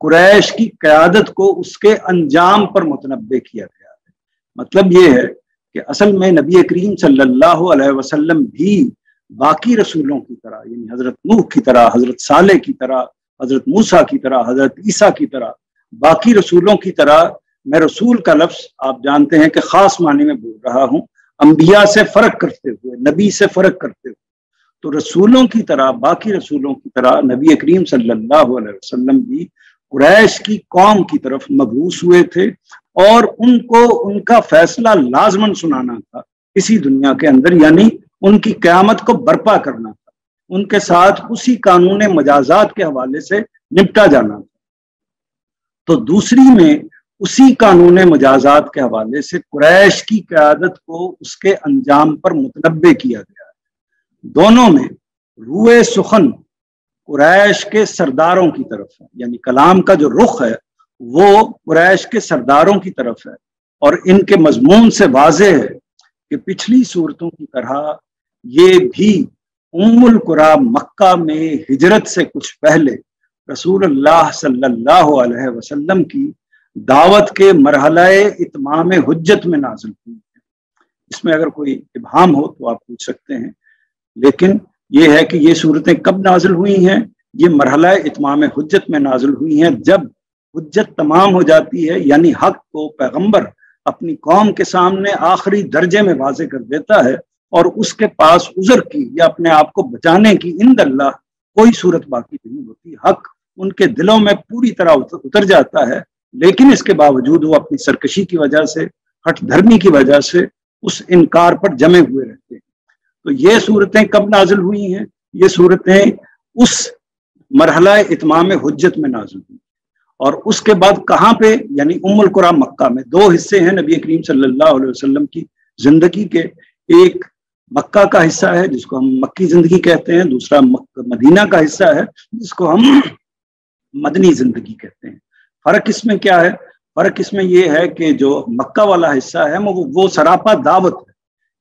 قریش کی قیادت کو اس کے انجام پر متنبع کیا گیا ہے۔ مطلب یہ ہے کہ اصل میں نبی کریم صلی اللہ علیہ وسلم بھی باقی رسولوں کی طرح، یعنی حضرت نوح کی طرح، حضرت صالح کی طرح، حضرت موسیٰ کی طرح، حضرت عیسیٰ کی طرح، باقی رسولوں کی طرح، میں رسول کا لفظ آپ جانتے ہیں کہ خاص معنی میں بول رہا ہوں، انبیاء سے فرق کرتے ہوئے، نبی سے فرق کرتے ہوئے، تو رسولوں کی طرح، باقی رسولوں کی طرح نبی کریم صلی اللہ علیہ وسلم بھی قریش کی قوم کی طرف مبعوث ہوئے تھے، اور ان کو ان کا فیصلہ لازماً سنانا تھا اسی دنیا کے اندر، یعنی ان کی قیامت کو برپا کرنا تھا، ان کے ساتھ اسی قانون مجازات کے حوالے سے نپٹا جانا تھا۔ تو دوسری میں اسی قانون مجازات کے حوالے سے قریش کی قیادت کو اس کے انجام پر متنبع کیا گیا ہے۔ دونوں میں روئے سخن قریش کے سرداروں کی طرف ہے، یعنی کلام کا جو رخ ہے وہ قریش کے سرداروں کی طرف ہے، اور ان کے مضمون سے واضح ہے کہ پچھلی صورتوں کی طرح یہ بھی ام القری مکہ میں ہجرت سے کچھ پہلے رسول اللہ صلی اللہ علیہ وسلم کی دعوت کے مرحلہ اتمام حجت میں نازل ہوئی ہے۔ اس میں اگر کوئی ابہام ہو تو آپ پوچھ سکتے ہیں، لیکن یہ ہے کہ یہ صورتیں کب نازل ہوئی ہیں؟ یہ مرحلہ اتمام حجت میں نازل ہوئی ہیں، جب حجت تمام ہو جاتی ہے، یعنی حق کو پیغمبر اپنی قوم کے سامنے آخری درجے میں واضح کر دیتا ہے، اور اس کے پاس عذر کی یا اپنے آپ کو بچانے کی عند اللہ کوئی صورت باقی نہیں ہوتی۔ حق ان کے دلوں میں پوری طرح اتر جاتا ہے، لیکن اس کے باوجود وہ اپنی سرکشی کی وجہ سے، ہٹ دھرمی کی وجہ سے اس انکار پر جمے ہوئے رہتے ہیں۔ تو یہ صورتیں کب نازل ہوئی ہیں؟ یہ صورتیں اس مرحلہ اتمام حجت میں نازل ہوئی، اور اس کے بعد کہاں پہ؟ یعنی ام القری مکہ میں۔ دو حصے ہیں نبی کریم صلی اللہ علیہ وسلم کی زندگی کے، ایک مکہ کا حصہ ہے جس کو ہم مکی زندگی کہتے ہیں، دوسرا مدینہ کا حصہ ہے جس کو ہم مدنی زندگی کہتے ہیں۔ فرق اس میں کیا ہے؟ فرق اس میں یہ ہے کہ جو مکہ والا حصہ ہے وہ سراپا دعوت ہے،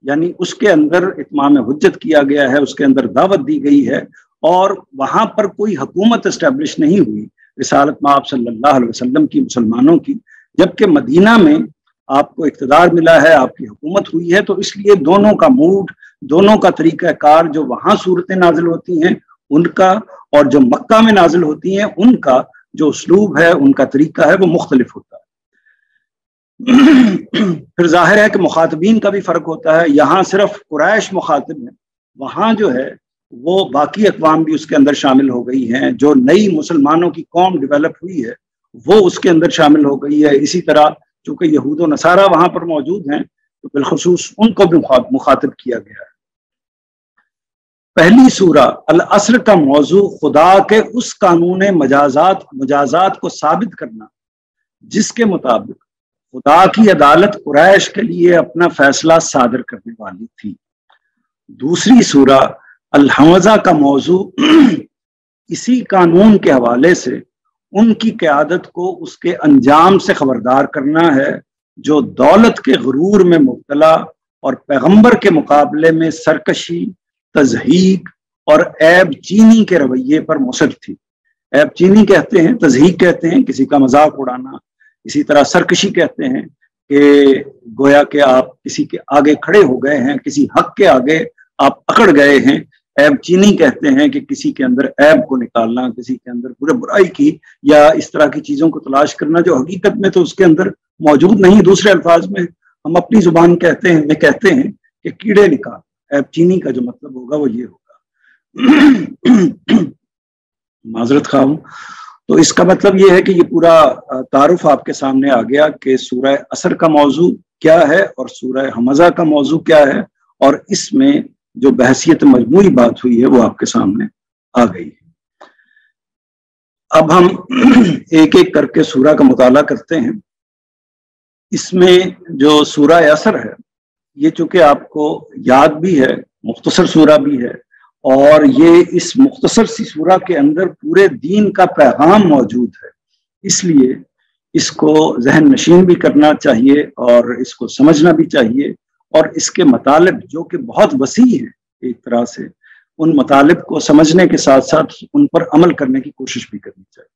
یعنی اس کے اندر اتمام حجت کیا گیا ہے، اس کے اندر دعوت دی گئی ہے، اور وہاں پر کوئی حکومت اسٹیبلش نہیں ہوئی رسالت مآب صلی اللہ علیہ وسلم کی، مسلمانوں کی، جبکہ مدینہ میں آپ کو اقتدار ملا ہے، آپ کی حکومت ہوئی ہے، تو اس لیے دونوں کا موڈ، دونوں کا طریقہ کار، جو وہاں صورتیں نازل ہوتی ہیں ان کا اور جو مکہ میں نازل ہوتی ہیں ان کا جو اسلوب ہے، ان کا طریقہ ہے، وہ مختلف ہوتا ہے۔ پھر ظاہر ہے کہ مخاطبین کا بھی فرق ہوتا ہے، یہاں صرف قریش مخاطب ہیں، وہاں جو ہے وہ باقی اقوام بھی اس کے اندر شامل ہو گئی ہیں، جو نئی مسلمانوں کی قوم ڈیولپ ہوئی ہے وہ اس کے اندر شامل ہو گئی ہے۔ اسی طرح چونکہ یہود و نصارہ وہاں پر موجود ہیں تو بالخصوص ان کو بھی مخاطب کیا گیا ہے۔ پہلی سورہ العصر کا موضوع خدا کے اس قانون مجازات کو ثابت کرنا جس کے مطابق خدا کی عدالت قریش کے لیے اپنا فیصلہ صادر کرنے والی تھی۔ دوسری سورہ الحمزہ کا موضوع اسی قانون کے حوالے سے ان کی قیادت کو اس کے انجام سے خبردار کرنا ہے جو دولت کے غرور میں مبتلا اور پیغمبر کے مقابلے میں سرکشی، تضحیک اور عیب چینی کے رویے پر مصر تھی۔ عیب چینی کہتے ہیں، تضحیک کہتے ہیں کسی کا مذاق اڑانا، اسی طرح سرکشی کہتے ہیں کہ گویا کہ آپ کسی کے آگے کھڑے ہو گئے ہیں، کسی حق کے آگے آپ اکڑ گئے ہیں۔ عیب چینی کہتے ہیں کہ کسی کے اندر عیب کو نکالنا، کسی کے اندر برائی کی یا اس طرح کی چیزوں کو تلاش کرنا جو حقیقت میں تو اس کے اندر موجود نہیں۔ دوسرے الفاظ میں ہم اپنی زبان کہتے ہیں کہ کیڑے نکال۔ عیب چینی کا جو مطلب ہوگا وہ یہ ہوگا، معذرت خواہ ہوں۔ تو اس کا مطلب یہ ہے کہ یہ پورا تعارف آپ کے سامنے آ گیا کہ سورہ عصر کا موضوع کیا ہے اور سورہ حمزہ کا موضوع کیا ہے، اور اس میں جو بحثیت مجموعی بات ہوئی ہے وہ آپ کے سامنے آ گئی ہے۔ اب ہم ایک ایک کر کے سورہ کا مطالعہ کرتے ہیں۔ اس میں جو سورہ عصر ہے یہ چونکہ آپ کو یاد بھی ہے، مختصر سورہ بھی ہے، اور یہ اس مختصر سی سورہ کے اندر پورے دین کا پیغام موجود ہے، اس لیے اس کو ذہن نشین بھی کرنا چاہیے اور اس کو سمجھنا بھی چاہیے، اور اس کے مطالب جو کہ بہت وسیع ہیں ایک طرح سے، ان مطالب کو سمجھنے کے ساتھ ساتھ ان پر عمل کرنے کی کوشش بھی کرنی چاہیے۔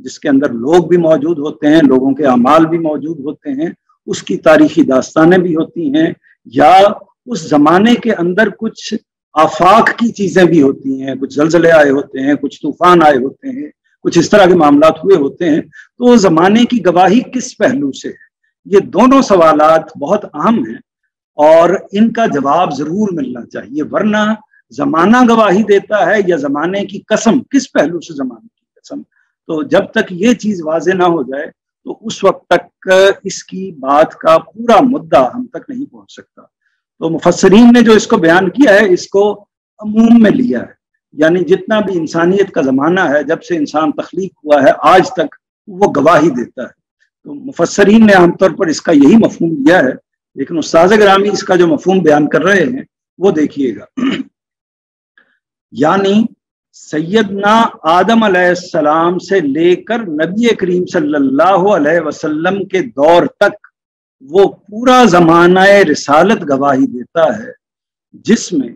جس کے اندر لوگ بھی موجود ہوتے ہیں، لوگوں کے اعمال بھی موجود ہوتے ہیں، اس کی تاریخی داستانیں بھی ہوتی ہیں، یا اس زمانے کے اندر کچھ آفاق کی چیزیں بھی ہوتی ہیں، کچھ زلزلے آئے ہوتے ہیں، کچھ طوفان آئے ہوتے ہیں، کچھ اس طرح کے معاملات ہوئے ہوتے ہیں، تو زمانے کی گواہی کس پہلو سے ہے؟ یہ دونوں سوالات بہت اہم ہیں اور ان کا جواب ضرور ملنا چاہیے، ورنہ زمانہ گواہی دیتا ہے یا زمانے کی قسم، کس پہلو سے زمانے کی قسم؟ تو جب تک یہ چیز واضح نہ ہو جائے تو اس وقت تک اس کی بات کا پورا مدعا ہم تک نہیں پہنچ سکتا۔ تو مفسرین نے جو اس کو بیان کیا ہے، اس کو عموم میں لیا ہے، یعنی جتنا بھی انسانیت کا زمانہ ہے، جب سے انسان تخلیق ہوا ہے آج تک، وہ گواہی دیتا ہے۔ تو مفسرین نے عام طور پر اس کا یہی مفہوم لیا ہے، لیکن استاذ گرامی اس کا جو مفہوم بیان کر رہے ہیں وہ دیکھیے گا۔ یعنی سیدنا آدم علیہ السلام سے لے کر نبی کریم صلی اللہ علیہ وسلم کے دور تک وہ پورا زمانہ رسالت گواہی دیتا ہے، جس میں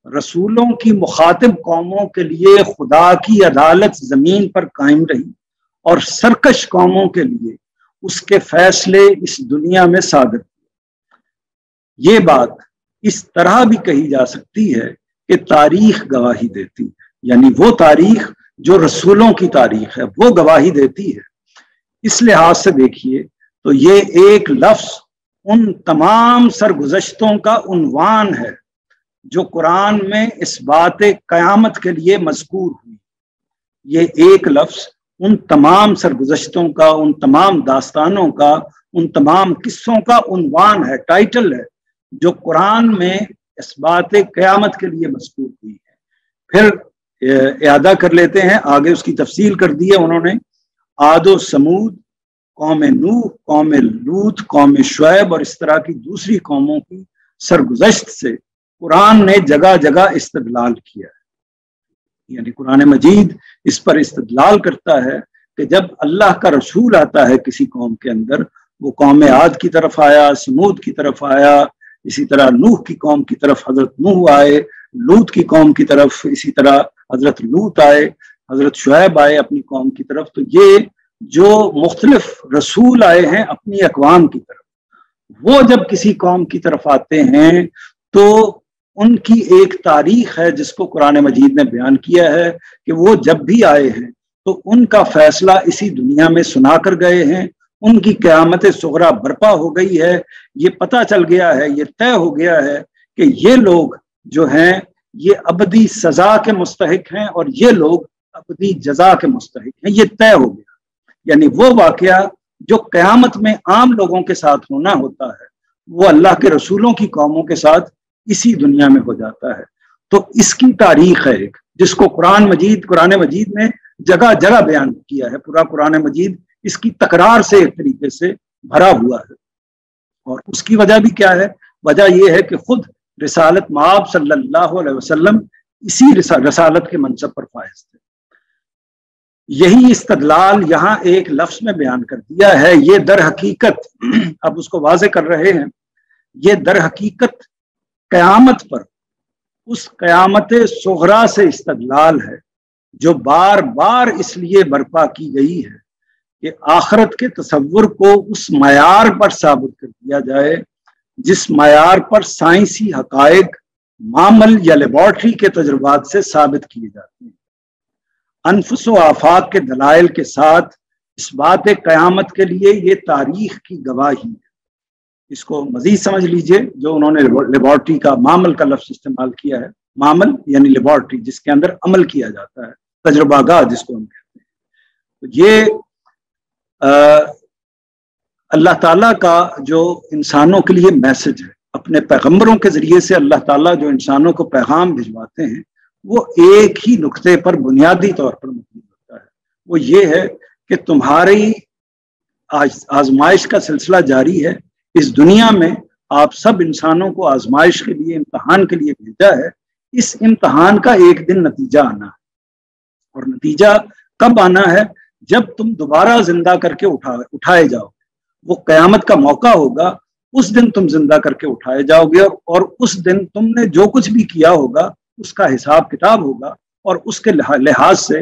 رسولوں کی مخاطب قوموں کے لیے خدا کی عدالت زمین پر قائم رہی اور سرکش قوموں کے لیے اس کے فیصلے اس دنیا میں صادر ہوئے۔ یہ بات اس طرح بھی کہی جا سکتی ہے کہ تاریخ گواہی دیتی ہے، یعنی وہ تاریخ جو رسولوں کی تاریخ ہے وہ گواہی دیتی ہے۔ اس لحاظ سے دیکھیے تو یہ ایک لفظ ان تمام سرگزشتوں کا عنوان ہے جو قرآن میں اس بات قیامت کے لیے مذکور ہوئی۔ یہ ایک لفظ ان تمام سرگزشتوں کا، ان تمام داستانوں کا، ان تمام قصوں کا عنوان ہے، ٹائٹل ہے، جو قرآن میں اس بات قیامت کے لیے مذکور ہوئی ہے۔ پھر اعادہ کر لیتے ہیں، آگے اس کی تفصیل کر دی ہے انہوں نے۔ عاد و سمود، قوم نوح، قوم لوط، قوم شعیب اور اس طرح کی دوسری قوموں کی سرگزشت سے قرآن نے جگہ جگہ استدلال کیا ہے، یعنی قرآن مجید اس پر استدلال کرتا ہے کہ جب اللہ کا رسول آتا ہے کسی قوم کے اندر، وہ قوم عاد کی طرف آیا، سمود کی طرف آیا، اسی طرح نوح کی قوم کی طرف حضرت نوح آئے، لوط کی قوم کی طرف اسی طرح حضرت لوط آئے، حضرت شعیب آئے اپنی قوم کی طرف۔ تو یہ جو مختلف رسول آئے ہیں اپنی اقوام کی طرف، وہ جب کسی قوم کی طرف آتے ہیں تو ان کی ایک تاریخ ہے جس کو قرآن مجید نے بیان کیا ہے کہ وہ جب بھی آئے ہیں تو ان کا فیصلہ اسی دنیا میں سنا کر گئے ہیں، ان کی قیامت صغریٰ برپا ہو گئی ہے، یہ پتہ چل گیا ہے، یہ طے ہو گیا ہے کہ یہ لوگ جو ہیں یہ ابدی سزا کے مستحق ہیں اور یہ لوگ ابدی جزا کے مستحق ہیں، یہ طے ہو گیا۔ یعنی وہ واقعہ جو قیامت میں عام لوگوں کے ساتھ ہونا ہوتا ہے، وہ اللہ کے رسولوں کی قوموں کے ساتھ اسی دنیا میں ہو جاتا ہے۔ تو اس کی تاریخ ہے ایک، جس کو قرآن مجید نے جگہ جگہ بیان کیا ہے۔ پورا قرآن مجید اس کی تکرار سے ایک طریقے سے بھرا ہوا ہے، اور اس کی وجہ بھی کیا ہے؟ وجہ یہ ہے کہ خود رسالت مآب صلی اللہ علیہ وسلم اسی رسالت کے منصب پر فائز تھے۔ یہی استدلال یہاں ایک لفظ میں بیان کر دیا ہے۔ یہ در حقیقت، اب اس کو واضح کر رہے ہیں، یہ در حقیقت قیامت پر اس قیامت صغریٰ سے استدلال ہے جو بار بار اس لیے برپا کی گئی ہے کہ آخرت کے تصور کو اس معیار پر ثابت کر دیا جائے جس معیار پر سائنسی حقائق معمل یا لیبارٹری کے تجربات سے ثابت کیے جاتے ہیں۔ انفس و آفاق کے دلائل کے ساتھ اس بات قیامت کے لیے یہ تاریخ کی گواہی ہے۔ اس کو مزید سمجھ لیجئے، جو انہوں نے لیبارٹری کا، معمل کا لفظ استعمال کیا ہے، معمل یعنی لیبارٹری جس کے اندر عمل کیا جاتا ہے، تجربہ گاہ جس کو ہم کہتے ہیں۔ تو یہ اللہ تعالیٰ کا جو انسانوں کے لیے میسج ہے، اپنے پیغمبروں کے ذریعے سے اللہ تعالیٰ جو انسانوں کو پیغام بھجواتے ہیں، وہ ایک ہی نقطے پر بنیادی طور پر مبنی ہوتا ہے۔ وہ یہ ہے کہ تمہاری آزمائش کا سلسلہ جاری ہے، اس دنیا میں آپ سب انسانوں کو آزمائش کے لیے، امتحان کے لیے بھیجا ہے۔ اس امتحان کا ایک دن نتیجہ آنا ہے، اور نتیجہ کب آنا ہے؟ جب تم دوبارہ زندہ کر کے اٹھائے جاؤ، وہ قیامت کا موقع ہوگا، اس دن تم زندہ کر کے اٹھائے جاؤ گے، اور اس دن تم نے جو کچھ بھی کیا ہوگا اس کا حساب کتاب ہوگا، اور اس کے لحاظ سے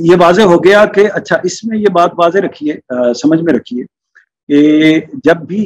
یہ واضح ہو گیا کہ اچھا اس میں یہ بات واضح رکھیے، سمجھ میں رکھیے کہ جب بھی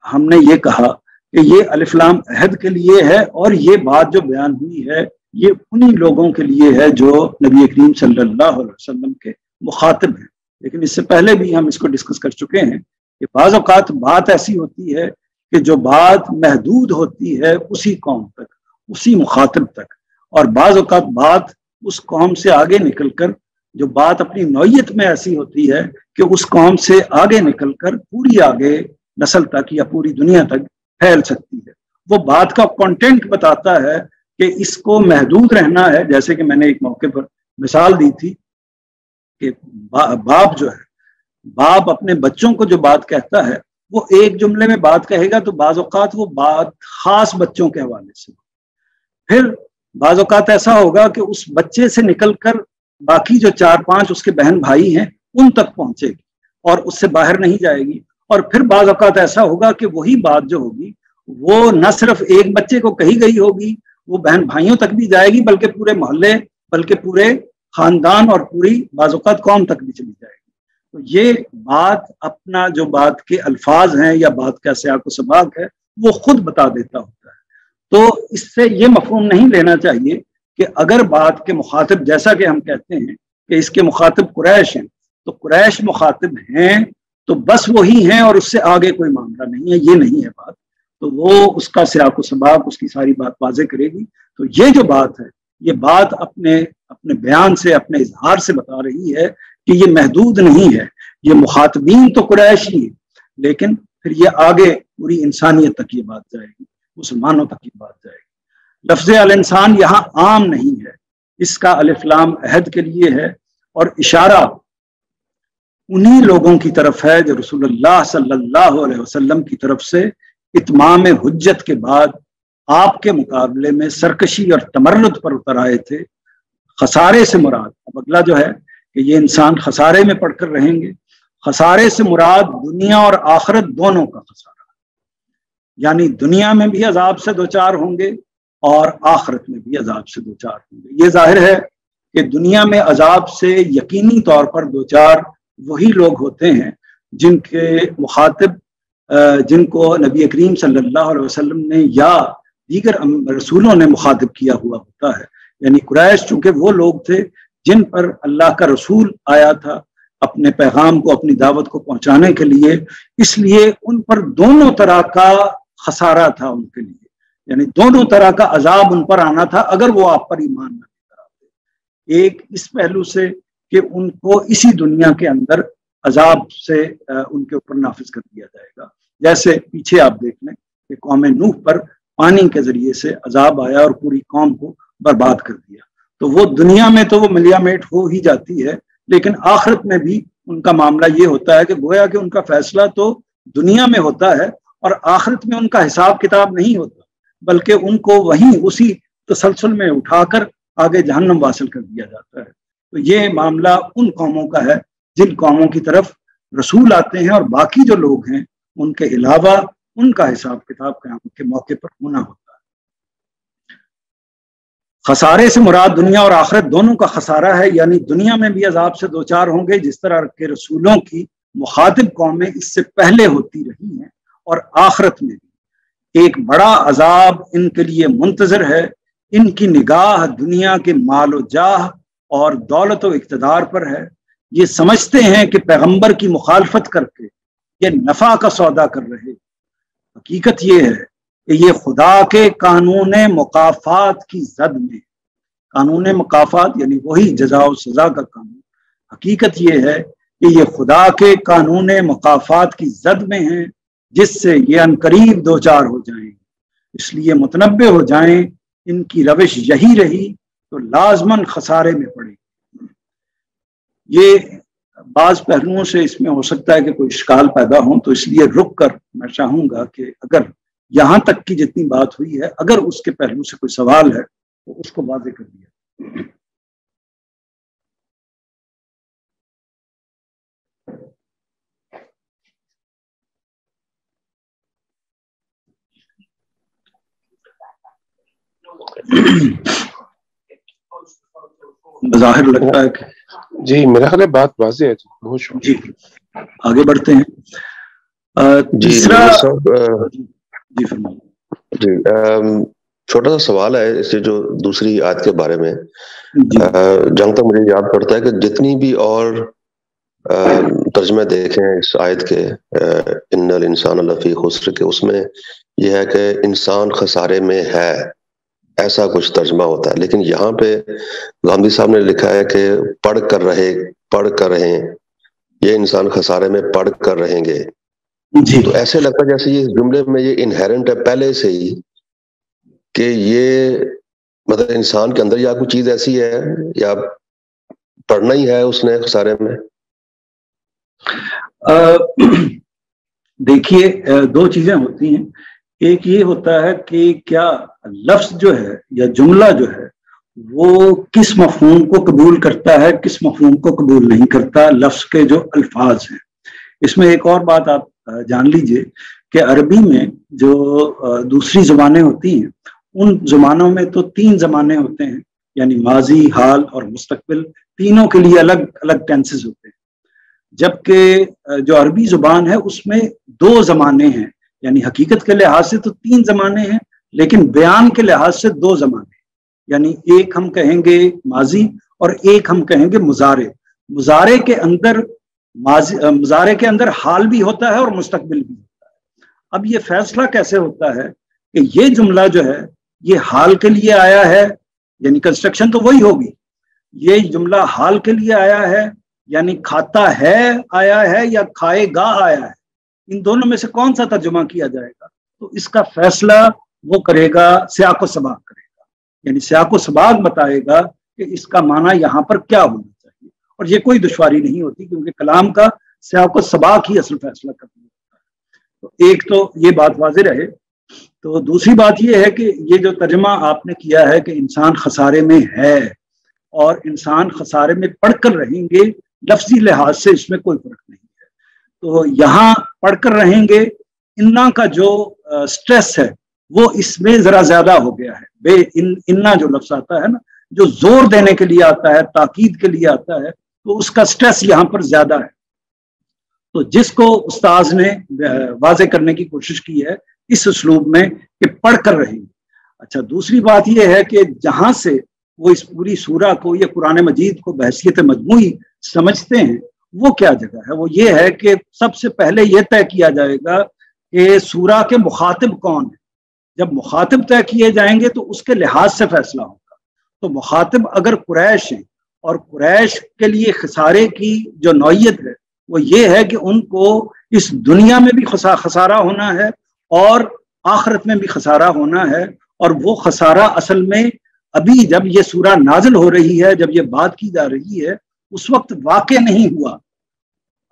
ہم نے یہ کہا کہ یہ الف لام عہد کے لیے ہے اور یہ بات جو بیان ہوئی ہے یہ انہی لوگوں کے لیے ہے جو نبی کریم صلی اللہ علیہ وسلم کے مخاطب ہیں، لیکن اس سے پہلے بھی ہم اس کو ڈسکس کر چکے ہیں کہ بعض اوقات بات ایسی ہوتی ہے کہ جو بات محدود ہوتی ہے اسی قوم تک، اسی مخاطب تک، اور بعض اوقات بات اس قوم سے آگے نکل کر، جو بات اپنی نوعیت میں ایسی ہوتی ہے کہ اس قوم سے آگے نکل کر پوری آگے نسل تک یا پوری دنیا تک پھیل سکتی ہے۔ وہ بات کا کنٹینٹ بتاتا ہے کہ اس کو محدود رہنا ہے، جیسے کہ میں نے ایک موقع پر مثال دی تھی کہ باپ جو ہے، باپ اپنے بچوں کو جو بات کہتا ہے وہ ایک جملے میں بات کہے گا تو بعض اوقات وہ بات خاص بچوں کے حوالے سے، پھر بعض اوقات ایسا ہوگا کہ اس بچے سے نکل کر باقی جو 4-5 اس کے بہن بھائی ہیں ان تک پہنچے گی اور اس سے باہر نہیں جائے گی، اور پھر بعض اوقات ایسا ہوگا کہ وہی بات جو ہوگی وہ نہ صرف ایک بچے کو کہی گئی ہوگی، وہ بہن بھائیوں تک بھی جائے گی، بلکہ پورے محلے، بلکہ پورے خاندان اور پوری بعض اوقات قوم تک بھی چلی جائے گی۔ تو یہ بات اپنا جو بات کے الفاظ ہیں یا بات کا سیاق و سباق ہے وہ خود بتا دیتا ہوتا ہے۔ تو اس سے یہ مفہوم نہیں لینا چاہیے کہ اگر بات کے مخاطب، جیسا کہ ہم کہتے ہیں کہ اس کے مخاطب قریش ہیں، تو قریش مخاطب ہیں تو بس وہی ہیں اور اس سے آگے کوئی معاملہ نہیں ہے، یہ نہیں ہے بات۔ تو وہ اس کا سیاق و سباق، اس کی ساری بات واضح کرے گی۔ تو یہ جو بات ہے، یہ بات اپنے بیان سے، اپنے اظہار سے بتا رہی ہے کہ یہ محدود نہیں ہے، یہ مخاطبین تو قریش ہی ہیں، لیکن پھر یہ آگے پوری انسانیت تک یہ بات جائے گی، مسلمانوں تک یہ بات جائے گی۔ لفظ الانسان یہاں عام نہیں ہے، اس کا الف لام عہد کے لیے ہے، اور اشارہ انہی لوگوں کی طرف ہے جو رسول اللہ صلی اللہ علیہ وسلم کی طرف سے اتمام حجت کے بعد آپ کے مقابلے میں سرکشی اور تمرد پر اتر آئے تھے۔ خسارے سے مراد، اب اگلا جو ہے کہ یہ انسان خسارے میں پڑ کر رہیں گے، خسارے سے مراد دنیا اور آخرت دونوں کا خسارہ، یعنی دنیا میں بھی عذاب سے دوچار ہوں گے اور آخرت میں بھی عذاب سے دوچار ہوں گے۔ یہ ظاہر ہے کہ دنیا میں عذاب سے یقینی طور پر دوچار وہی لوگ ہوتے ہیں جن کے مخاطب، جن کو نبی کریم صلی اللہ علیہ وسلم نے یا دیگر رسولوں نے مخاطب کیا ہوا ہوتا ہے، یعنی قریش چونکہ وہ لوگ تھے جن پر اللہ کا رسول آیا تھا اپنے پیغام کو، اپنی دعوت کو پہنچانے کے لیے، اس لیے ان پر دونوں طرح کا خسارہ تھا ان کے لیے، یعنی دونوں طرح کا عذاب ان پر آنا تھا اگر وہ آپ پر ایمان نہ لاتے۔ ایک اس پہلو سے کہ ان کو اسی دنیا کے اندر عذاب سے ان کے اوپر نافذ کر دیا جائے گا، جیسے پیچھے آپ دیکھ لیں کہ قوم نوح پر پانی کے ذریعے سے عذاب آیا اور پوری قوم کو برباد کر دیا۔ تو وہ دنیا میں تو وہ ملیا میٹ ہو ہی جاتی ہے، لیکن آخرت میں بھی ان کا معاملہ یہ ہوتا ہے کہ گویا کہ ان کا فیصلہ تو دنیا میں ہوتا ہے اور آخرت میں ان کا حساب کتاب نہیں ہوتا، بلکہ ان کو وہیں اسی تسلسل میں اٹھا کر آگے جہنم واصل کر دیا جاتا ہے۔ تو یہ معاملہ ان قوموں کا ہے جن قوموں کی طرف رسول آتے ہیں، اور باقی جو لوگ ہیں ان کے علاوہ ان کا حساب کتاب قیامت کے موقع پر ہونا ہوتا ہے۔ خسارے سے مراد دنیا اور آخرت دونوں کا خسارہ ہے، یعنی دنیا میں بھی عذاب سے دوچار ہوں گے جس طرح کے رسولوں کی مخاطب قومیں اس سے پہلے ہوتی رہی ہیں، اور آخرت میں بھی ایک بڑا عذاب ان کے لیے منتظر ہے۔ ان کی نگاہ دنیا کے مال و جاہ اور دولت و اقتدار پر ہے، یہ سمجھتے ہیں کہ پیغمبر کی مخالفت کر کے یہ نفع کا سودا کر رہے۔ حقیقت یہ ہے کہ یہ خدا کے قانون مکافات کی زد میں، قانون مکافات یعنی وہی جزا و سزا کا قانون، حقیقت یہ ہے کہ یہ خدا کے قانون مکافات کی زد میں ہیں جس سے یہ عنقریب دوچار ہو جائیں، اس لیے متنبع ہو جائیں ان کی روش یہی رہی تو لازماً خسارے میں پڑے۔ یہ بعض پہلوؤں سے اس میں ہو سکتا ہے کہ کوئی اشکال پیدا ہو، تو اس لیے رک کر میں چاہوں گا کہ اگر یہاں تک کی جتنی بات ہوئی ہے اگر اس کے پہلو سے کوئی سوال ہے تو اس کو واضح کر دیا۔ بظاہر لگتا ہے کہ جی میرا خیال ہے بات واضح ہے. بہت شکریہ. جی آگے بڑھتے ہیں. تیسرا جی فرمائیے. جی چھوٹا سا سوال ہے اس سے جو دوسری آیت کے بارے میں. جہاں تک مجھے یاد پڑتا ہے کہ جتنی بھی اور ترجمے دیکھیں اس آیت کے ان الانسان لفی خسر کے، اس میں یہ ہے کہ انسان خسارے میں ہے، ایسا کچھ ترجمہ ہوتا ہے. لیکن یہاں پہ گاندھی صاحب نے لکھا ہے کہ پڑھ کر رہیں، یہ انسان خسارے میں پڑھ کر رہیں گے. تو ایسے لگتا ہے جیسے یہ جملے میں یہ انہیرنٹ ہے پہلے سے ہی کہ یہ مطلب انسان کے اندر یا کوئی چیز ایسی ہے یا پڑھنا ہی ہے اس نے خسارے میں. دیکھیے دو چیزیں ہوتی ہیں. ایک یہ ہوتا ہے کہ کیا لفظ جو ہے یا جملہ جو ہے وہ کس مفہوم کو قبول کرتا ہے، کس مفہوم کو قبول نہیں کرتا. لفظ کے جو الفاظ ہیں، اس میں ایک اور بات آپ جان لیجئے کہ عربی میں جو دوسری زبانیں ہوتی ہیں، ان زبانوں میں تو 3 زمانے ہوتے ہیں، یعنی ماضی، حال اور مستقبل. تینوں کے لیے الگ الگ ٹینسز ہوتے ہیں. جبکہ جو عربی زبان ہے اس میں 2 زمانے ہیں، یعنی حقیقت کے لحاظ سے تو 3 زمانے ہیں لیکن بیان کے لحاظ سے 2 زمانے ہیں. یعنی ایک ہم کہیں گے ماضی اور ایک ہم کہیں گے مضارع. مضارع کے اندر حال بھی ہوتا ہے اور مستقبل بھی ہوتا ہے. اب یہ فیصلہ کیسے ہوتا ہے کہ یہ جملہ جو ہے یہ حال کے لیے آیا ہے، یعنی کنسٹرکشن تو وہی ہوگی. یہ جملہ حال کے لیے آیا ہے یعنی کھاتا ہے آیا ہے یا کھائے گا آیا ہے. ان دونوں میں سے کون سا ترجمہ کیا جائے گا؟ تو اس کا فیصلہ وہ کرے گا سیاق و سباق کرے گا، یعنی سیاق و سباق بتائے گا کہ اس کا معنی یہاں پر کیا ہونا چاہیے. اور یہ کوئی دشواری نہیں ہوتی کیونکہ کلام کا سیاق و سباق ہی اصل فیصلہ کرنا ہوتا ہے. تو ایک تو یہ بات واضح رہے. تو دوسری بات یہ ہے کہ یہ جو ترجمہ آپ نے کیا ہے کہ انسان خسارے میں ہے اور انسان خسارے میں پڑھ کر رہیں گے، لفظی لحاظ سے اس میں کوئی فرق نہیں ہے. تو یہاں پڑھ کر رہیں گے انا کا جو سٹریس ہے وہ اس میں ذرا زیادہ ہو گیا ہے. بے انا جو لفظ آتا ہے نا، جو زور دینے کے لیے آتا ہے، تاکید کے لیے آتا ہے، تو اس کا سٹریس یہاں پر زیادہ ہے. تو جس کو استاذ نے واضح کرنے کی کوشش کی ہے اس اسلوب میں کہ پڑھ کر رہیں گے. اچھا دوسری بات یہ ہے کہ جہاں سے وہ اس پوری سورہ کو یا قرآن مجید کو بحیثیت مجموعی سمجھتے ہیں وہ کیا جگہ ہے؟ وہ یہ ہے کہ سب سے پہلے یہ طے کیا جائے گا کہ سورہ کے مخاطب کون ہے. جب مخاطب طے کیے جائیں گے تو اس کے لحاظ سے فیصلہ ہوگا. تو مخاطب اگر قریش ہیں اور قریش کے لیے خسارے کی جو نوعیت ہے وہ یہ ہے کہ ان کو اس دنیا میں بھی خسارہ ہونا ہے اور آخرت میں بھی خسارہ ہونا ہے. اور وہ خسارہ اصل میں ابھی جب یہ سورہ نازل ہو رہی ہے، جب یہ بات کی جا رہی ہے، اس وقت واقع نہیں ہوا،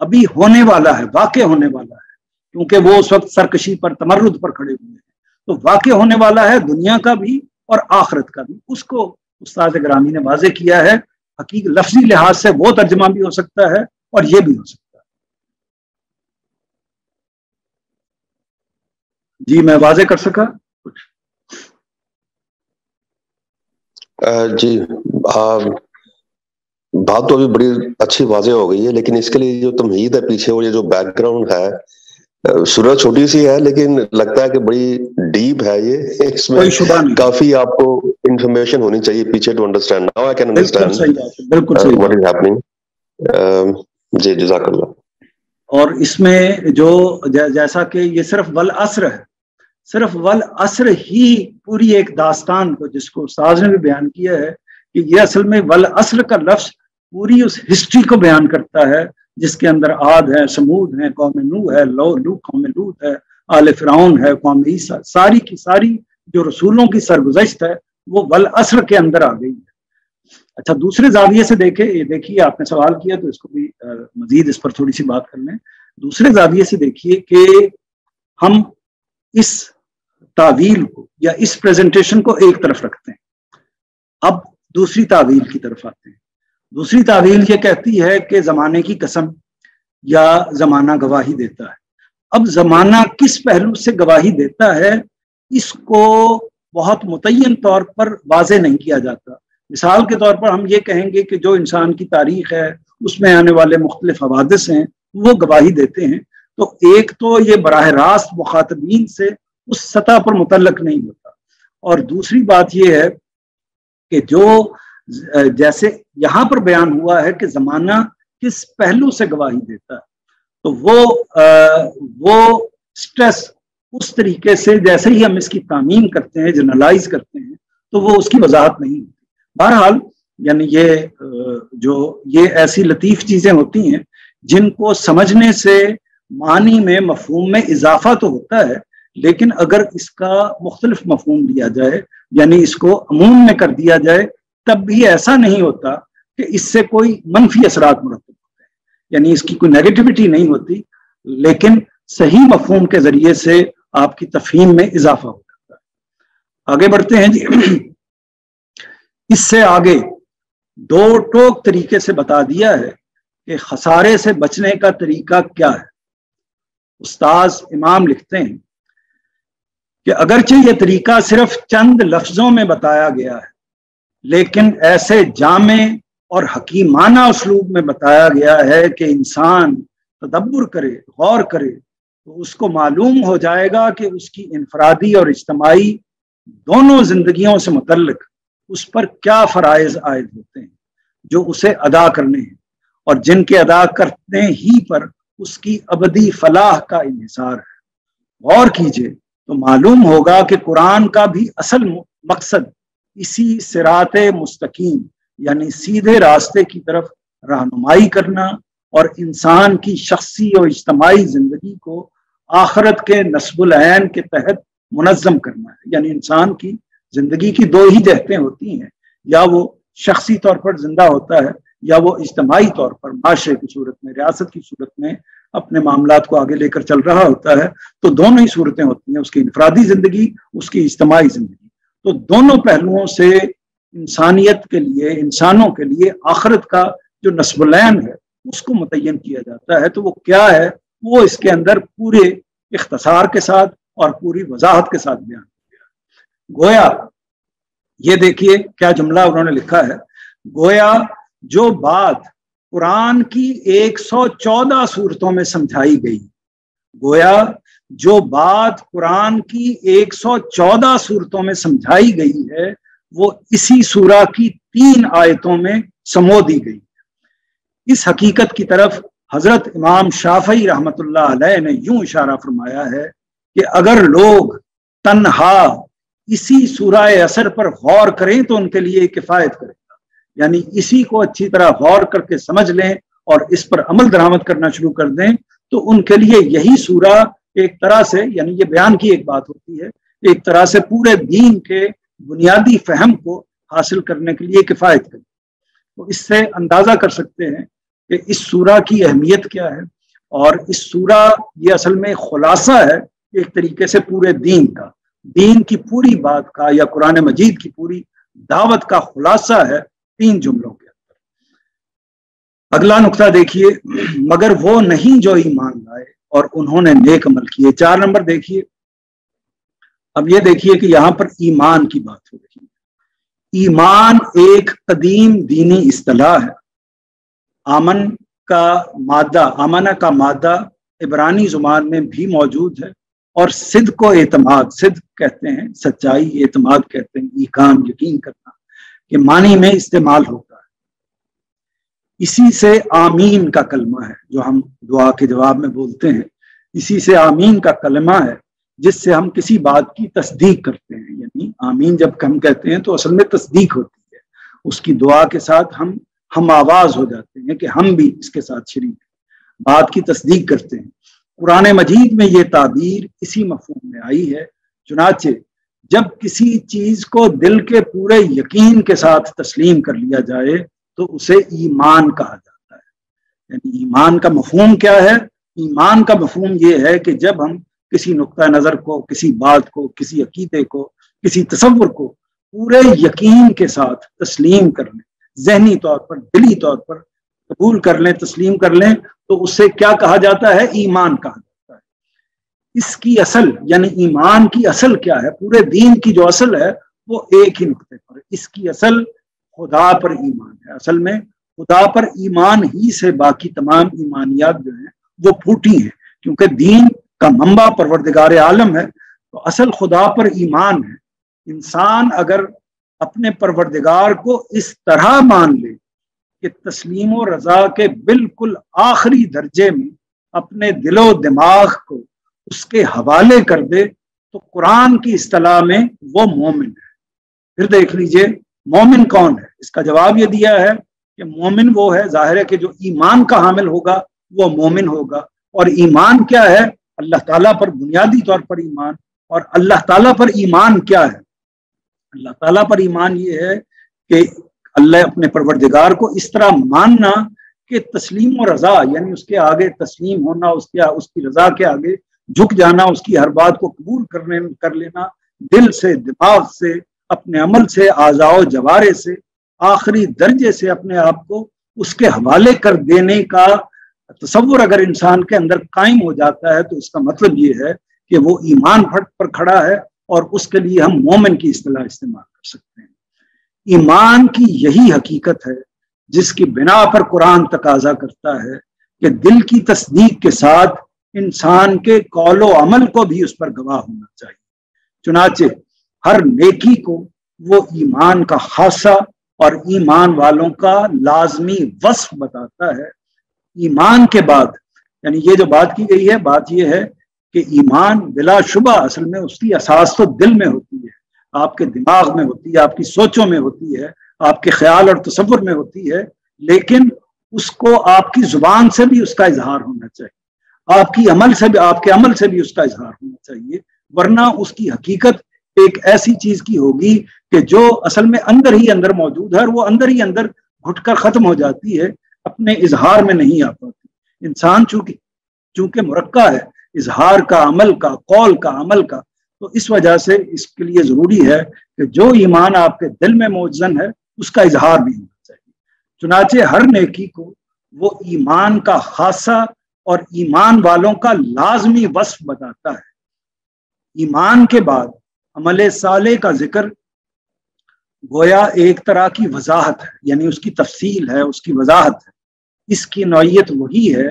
ابھی ہونے والا ہے، واقع ہونے والا ہے، کیونکہ وہ اس وقت سرکشی پر، تمرد پر کھڑے ہوئے ہیں. تو واقع ہونے والا ہے دنیا کا بھی اور آخرت کا بھی. اس کو استاد گرامی نے واضح کیا ہے. حقیقت لفظی لحاظ سے وہ ترجمہ بھی ہو سکتا ہے اور یہ بھی ہو سکتا ہے. جی میں واضح کر سکا کچھ؟ جی بات تو ابھی بڑی اچھی واضح ہو گئی ہے، لیکن اس کے لیے جو تمہید ہے پیچھے اور یہ جو بیک گراؤنڈ ہے، سورج چھوٹی سی ہے لیکن لگتا ہے کہ بڑی ڈیپ ہے. یہ اس میں کافی آپ کو انفارمیشن ہونی چاہیے پیچھے to understand. Now I can understand what is happening. جی جزاک اللہ. اور اس میں جو جیسا کہ یہ صرف والعصر ہے، صرف والعصر ہی پوری ایک داستان کو، جس کو استاذ نے بھی بیان کیا ہے کہ یہ اصل میں والعصر کا لفظ پوری اس ہسٹری کو بیان کرتا ہے جس کے اندر عاد ہے، سمود ہے، قوم نوح ہے، قوم لوط ہے، آل فرعون ہے، قوم عیسیٰ، ساری کی ساری جو رسولوں کی سرگزشت ہے وہ والعصر کے اندر آ گئی ہے. اچھا دوسرے زاویے سے دیکھیے آپ نے سوال کیا تو اس کو بھی مزید اس پر تھوڑی سی بات کر لیں. دوسرے زاویے سے دیکھیے کہ ہم اس تعویل کو یا اس پریزنٹیشن کو ایک طرف رکھتے ہیں. اب دوسری تعویل کی طرف آتے ہیں. دوسری تعویل یہ کہتی ہے کہ زمانے کی قسم یا زمانہ گواہی دیتا ہے. اب زمانہ کس پہلو سے گواہی دیتا ہے اس کو بہت متعین طور پر واضح نہیں کیا جاتا. مثال کے طور پر ہم یہ کہیں گے کہ جو انسان کی تاریخ ہے اس میں آنے والے مختلف حوادث ہیں وہ گواہی دیتے ہیں، تو ایک تو یہ براہ راست مخاطبین سے اس سطح پر متعلق نہیں ہوتا، اور دوسری بات یہ ہے کہ جو جیسے یہاں پر بیان ہوا ہے کہ زمانہ کس پہلو سے گواہی دیتا ہے، تو وہ سٹریس اس طریقے سے جیسے ہی ہم اس کی تعمیم کرتے ہیں، جنرلائز کرتے ہیں، تو وہ اس کی وضاحت نہیں ہوتی۔ بہرحال یعنی یہ ایسی لطیف چیزیں ہوتی ہیں جن کو سمجھنے سے معنی میں، مفہوم میں اضافہ تو ہوتا ہے، لیکن اگر اس کا مختلف مفہوم لیا جائے، یعنی اس کو عموم میں کر دیا جائے، تب بھی ایسا نہیں ہوتا کہ اس سے کوئی منفی اثرات مرتب ہوتے ہیں، یعنی اس کی کوئی نیگیٹیوٹی نہیں ہوتی، لیکن صحیح مفہوم کے ذریعے سے آپ کی تفہیم میں اضافہ ہو جاتا ہے۔ آگے بڑھتے ہیں جی۔ اس سے آگے دو ٹوک طریقے سے بتا دیا ہے کہ خسارے سے بچنے کا طریقہ کیا ہے۔ استاذ امام لکھتے ہیں کہ اگرچہ یہ طریقہ صرف چند لفظوں میں بتایا گیا ہے، لیکن ایسے جامع اور حکیمانہ اسلوب میں بتایا گیا ہے کہ انسان تدبر کرے، غور کرے، تو اس کو معلوم ہو جائے گا کہ اس کی انفرادی اور اجتماعی دونوں زندگیوں سے متعلق اس پر کیا فرائض عائد ہوتے ہیں جو اسے ادا کرنے ہیں، اور جن کے ادا کرنے ہی پر اس کی ابدی فلاح کا انحصار ہے۔ غور کیجئے تو معلوم ہوگا کہ قرآن کا بھی اصل مقصد اسی صراط مستقیم یعنی سیدھے راستے کی طرف رہنمائی کرنا اور انسان کی شخصی اور اجتماعی زندگی کو آخرت کے نصب العین کے تحت منظم کرنا ہے۔ یعنی انسان کی زندگی کی دو ہی جہتیں ہوتی ہیں، یا وہ شخصی طور پر زندہ ہوتا ہے یا وہ اجتماعی طور پر معاشرے کی صورت میں، ریاست کی صورت میں اپنے معاملات کو آگے لے کر چل رہا ہوتا ہے۔ تو دونوں ہی صورتیں ہوتی ہیں، اس کی انفرادی زندگی، اس کی اجتماعی زندگی۔ تو دونوں پہلوؤں سے انسانیت کے لیے، انسانوں کے لیے آخرت کا جو نصب العین ہے اس کو متعین کیا جاتا ہے۔ تو وہ کیا ہے، وہ اس کے اندر پورے اختصار کے ساتھ اور پوری وضاحت کے ساتھ بیان کیا۔ گویا یہ دیکھیے کیا جملہ انہوں نے لکھا ہے، گویا جو بات قرآن کی 114 صورتوں میں سمجھائی گئی، گویا جو بات قرآن کی 114 صورتوں میں سمجھائی گئی ہے وہ اسی سورہ کی 3 آیتوں میں سمو دی گئی۔ اس حقیقت کی طرف حضرت امام شافعی رحمۃ اللہ علیہ نے یوں اشارہ فرمایا ہے کہ اگر لوگ تنہا اسی سورہ اثر پر غور کریں تو ان کے لیے کفایت کرے گا، یعنی اسی کو اچھی طرح غور کر کے سمجھ لیں اور اس پر عمل درآمد کرنا شروع کر دیں تو ان کے لیے یہی سورہ ایک طرح سے، یعنی یہ بیان کی ایک بات ہوتی ہے، ایک طرح سے پورے دین کے بنیادی فہم کو حاصل کرنے کے لیے کفایت کرے۔ تو اس سے اندازہ کر سکتے ہیں کہ اس سورہ کی اہمیت کیا ہے، اور اس سورہ یہ اصل میں خلاصہ ہے ایک طریقے سے پورے دین کا، دین کی پوری بات کا، یا قرآن مجید کی پوری دعوت کا خلاصہ ہے 3 جملوں کے اندر۔ اگلا نقطہ دیکھیے، مگر وہ نہیں جو ایمان لائے اور انہوں نے نیک عمل کیے۔ 4 نمبر دیکھیے۔ اب یہ دیکھیے کہ یہاں پر ایمان کی بات ہو رہی ہے۔ ایمان ایک قدیم دینی اصطلاح ہے۔ آمن کا مادہ عبرانی زبان میں بھی موجود ہے، اور صدق و اعتماد، صدق کہتے ہیں سچائی، اعتماد کہتے ہیں ایقان، یقین کرنا، کہ معنی میں استعمال ہوتا ہے۔ اسی سے آمین کا کلمہ ہے جو ہم دعا کے جواب میں بولتے ہیں، اسی سے آمین کا کلمہ ہے جس سے ہم کسی بات کی تصدیق کرتے ہیں۔ یعنی آمین جب ہم کہتے ہیں تو اصل میں تصدیق ہوتی ہے، اس کی دعا کے ساتھ ہم آواز ہو جاتے ہیں کہ ہم بھی اس کے ساتھ شریک ہیں، بات کی تصدیق کرتے ہیں۔ قرآن مجید میں یہ تعبیر اسی مفہوم میں آئی ہے۔ چنانچہ جب کسی چیز کو دل کے پورے یقین کے ساتھ تسلیم کر لیا جائے تو اسے ایمان کہا جاتا ہے۔ یعنی ایمان کا مفہوم کیا ہے؟ ایمان کا مفہوم یہ ہے کہ جب ہم کسی نقطہ نظر کو، کسی بات کو، کسی عقیدے کو، کسی تصور کو پورے یقین کے ساتھ تسلیم کر لیں، ذہنی طور پر، دلی طور پر قبول کر لیں، تسلیم کر لیں، تو اس سے کیا کہا جاتا ہے؟ ایمان کہا جاتا ہے۔ اس کی اصل، یعنی ایمان کی اصل کیا ہے؟ پورے دین کی جو اصل ہے وہ ایک ہی نقطے پر، اس کی اصل خدا پر ایمان ہے. اصل میں خدا پر ایمان ہی سے باقی تمام ایمانیات جو ہیں وہ پھوٹی ہیں، کیونکہ دین کا منبع پروردگار عالم ہے، تو اصل خدا پر ایمان ہے. انسان اگر اپنے پروردگار کو اس طرح مان لے کہ تسلیم و رضا کے بالکل آخری درجے میں اپنے دل و دماغ کو اس کے حوالے کر دے، تو قرآن کی اصطلاح میں وہ مومن ہے. پھر دیکھ لیجئے مومن کون ہے. اس کا جواب یہ دیا ہے کہ مومن وہ ہے، ظاہر ہے کہ جو ایمان کا حامل ہوگا وہ مومن ہوگا. اور ایمان کیا ہے؟ اللہ تعالیٰ پر بنیادی طور پر ایمان. اور اللہ تعالیٰ پر ایمان کیا ہے؟ اللہ تعالیٰ پر ایمان یہ ہے کہ اللہ اپنے پروردگار کو اس طرح ماننا کہ تسلیم و رضا، یعنی اس کے آگے تسلیم ہونا، اس کی رضا کے آگے جھک جانا، اس کی ہر بات کو قبول کر لینا، دل سے، دماغ سے، اپنے عمل سے، اعضاء و جوارے سے، آخری درجے سے اپنے آپ کو اس کے حوالے کر دینے کا تصور اگر انسان کے اندر قائم ہو جاتا ہے تو اس کا مطلب یہ ہے کہ وہ ایمان پر کھڑا ہے، اور اس کے لیے ہم مومن کی اصطلاح استعمال کر سکتے ہیں. ایمان کی یہی حقیقت ہے جس کی بنا پر قرآن تقاضا کرتا ہے کہ دل کی تصدیق کے ساتھ انسان کے قول و عمل کو بھی اس پر گواہ ہونا چاہیے. چنانچہ ہر نیکی کو وہ ایمان کا خاصہ اور ایمان والوں کا لازمی وصف بتاتا ہے. ایمان کے بعد، یعنی یہ جو بات کی گئی ہے، بات یہ ہے کہ ایمان بلا شبہ اصل میں اس کی اساس تو دل میں ہوتی ہے، آپ کے دماغ میں ہوتی ہے، آپ کی سوچوں میں ہوتی ہے، آپ کے خیال اور تصور میں ہوتی ہے، لیکن اس کو آپ کی زبان سے بھی اس کا اظہار ہونا چاہیے، آپ کے عمل سے بھی اس کا اظہار ہونا چاہیے، ورنہ اس کی حقیقت ایک ایسی چیز کی ہوگی کہ جو اصل میں اندر ہی اندر موجود ہے اور وہ اندر ہی اندر گھٹ کر ختم ہو جاتی ہے، اپنے اظہار میں نہیں آ پاتی. انسان چونکہ مرکب ہے اظہار کا، عمل کا، قول کا، عمل کا، تو اس وجہ سے اس کے لیے ضروری ہے کہ جو ایمان آپ کے دل میں موجزن ہے اس کا اظہار بھی ہونا چاہیے. چنانچہ ہر نیکی کو وہ ایمان کا خاصہ اور ایمان والوں کا لازمی وصف بتاتا ہے. ایمان کے بعد عمل صالح کا ذکر گویا ایک طرح کی وضاحت ہے، یعنی اس کی تفصیل ہے، اس کی وضاحت ہے. اس کی نوعیت وہی ہے،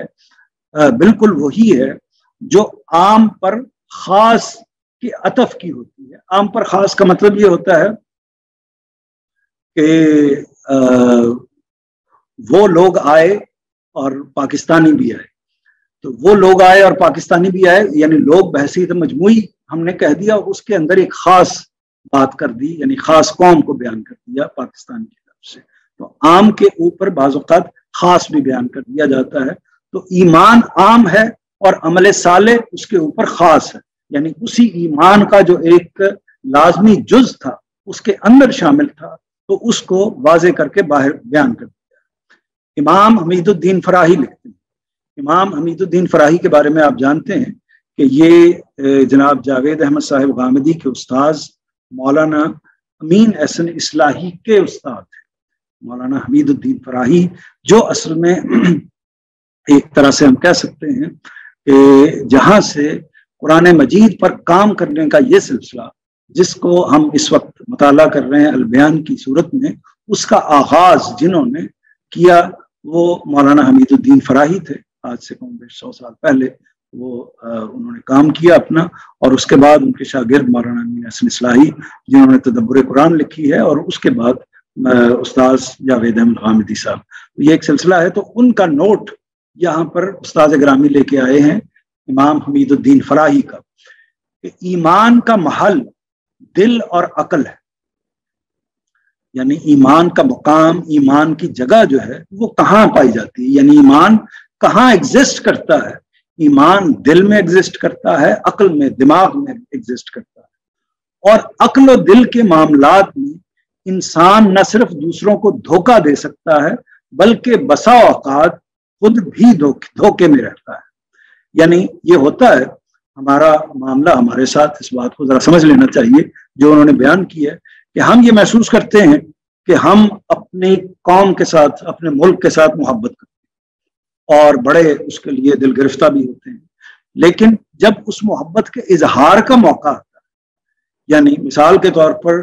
بالکل وہی ہے جو عام پر خاص کی عطف کی ہوتی ہے. عام پر خاص کا مطلب یہ ہوتا ہے کہ وہ لوگ آئے اور پاکستانی بھی آئے، تو وہ لوگ آئے اور پاکستانی بھی آئے، یعنی لوگ بحیثیت مجموعی ہم نے کہہ دیا، اس کے اندر ایک خاص بات کر دی، یعنی خاص قوم کو بیان کر دیا پاکستان کی طرف سے. تو عام کے اوپر بعض اوقات خاص بھی بیان کر دیا جاتا ہے. تو ایمان عام ہے اور عمل صالح اس کے اوپر خاص ہے، یعنی اسی ایمان کا جو ایک لازمی جز تھا اس کے اندر شامل تھا، تو اس کو واضح کر کے باہر بیان کر دیا. امام حمید الدین فراہی لکھتے ہیں. امام حمید الدین فراہی کے بارے میں آپ جانتے ہیں کہ یہ جناب جاوید احمد صاحب غامدی کے استاذ مولانا امین احسن اصلاحی کے استاد ہیں. مولانا حمید الدین فراہی جو اصل میں ایک طرح سے ہم کہہ سکتے ہیں کہ جہاں سے قرآن مجید پر کام کرنے کا یہ سلسلہ جس کو ہم اس وقت مطالعہ کر رہے ہیں البیان کی صورت میں، اس کا آغاز جنہوں نے کیا وہ مولانا حمید الدین فراہی تھے. آج سے کم بیش 100 سال پہلے انہوں نے کام کیا اپنا، اور اس کے بعد ان کے شاگرد مولانا امین احسن اصلاحی جنہوں نے تدبر قرآن لکھی ہے، اور اس کے بعد استاذ جاوید احمد غامدی صاحب. یہ ایک سلسلہ ہے، تو ان کا نوٹ یہاں پر استاذ گرامی لے کے آئے ہیں امام حمید الدین فراہی کا، کہ ایمان کا محل دل اور عقل ہے. یعنی ایمان کا مقام، ایمان کی جگہ جو ہے وہ کہاں پائی جاتی ہے، یعنی ایمان کہاں ایگزسٹ کرتا ہے. ایمان دل میں ایگزسٹ کرتا ہے، عقل میں، دماغ میں ایگزسٹ کرتا ہے. اور عقل و دل کے معاملات میں انسان نہ صرف دوسروں کو دھوکہ دے سکتا ہے بلکہ بسا اوقات خود بھی دھوکے میں رہتا ہے. یعنی یہ ہوتا ہے ہمارا معاملہ ہمارے ساتھ، اس بات کو ذرا سمجھ لینا چاہیے جو انہوں نے بیان کی ہے، کہ ہم یہ محسوس کرتے ہیں کہ ہم اپنی قوم کے ساتھ، اپنے ملک کے ساتھ محبت کرتے ہیں اور بڑے اس کے لیے دل گرفتہ بھی ہوتے ہیں، لیکن جب اس محبت کے اظہار کا موقع آتا ہے، یعنی مثال کے طور پر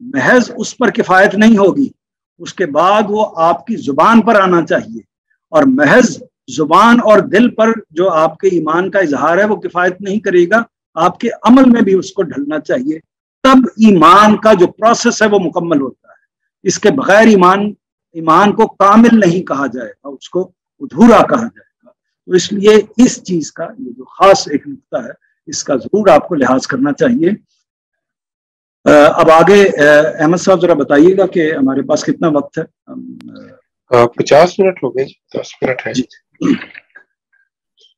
محض اس پر کفایت نہیں ہوگی، اس کے بعد وہ آپ کی زبان پر آنا چاہیے، اور محض زبان اور دل پر جو آپ کے ایمان کا اظہار ہے وہ کفایت نہیں کرے گا، آپ کے عمل میں بھی اس کو ڈھلنا چاہیے، تب ایمان کا جو پروسیس ہے وہ مکمل ہوتا ہے۔ اس کے بغیر ایمان کو کامل نہیں کہا جائے گا، اس کو ادھورا کہا جائے گا۔ تو اس لیے اس چیز کا یہ جو خاص ایک نقطہ ہے، اس کا ضرور آپ کو لحاظ کرنا چاہیے۔ اب آگے احمد صاحب ذرا بتائیے گا کہ ہمارے پاس کتنا وقت ہے؟ 50 منٹ ہو گئے جی، 10 منٹ ہے جی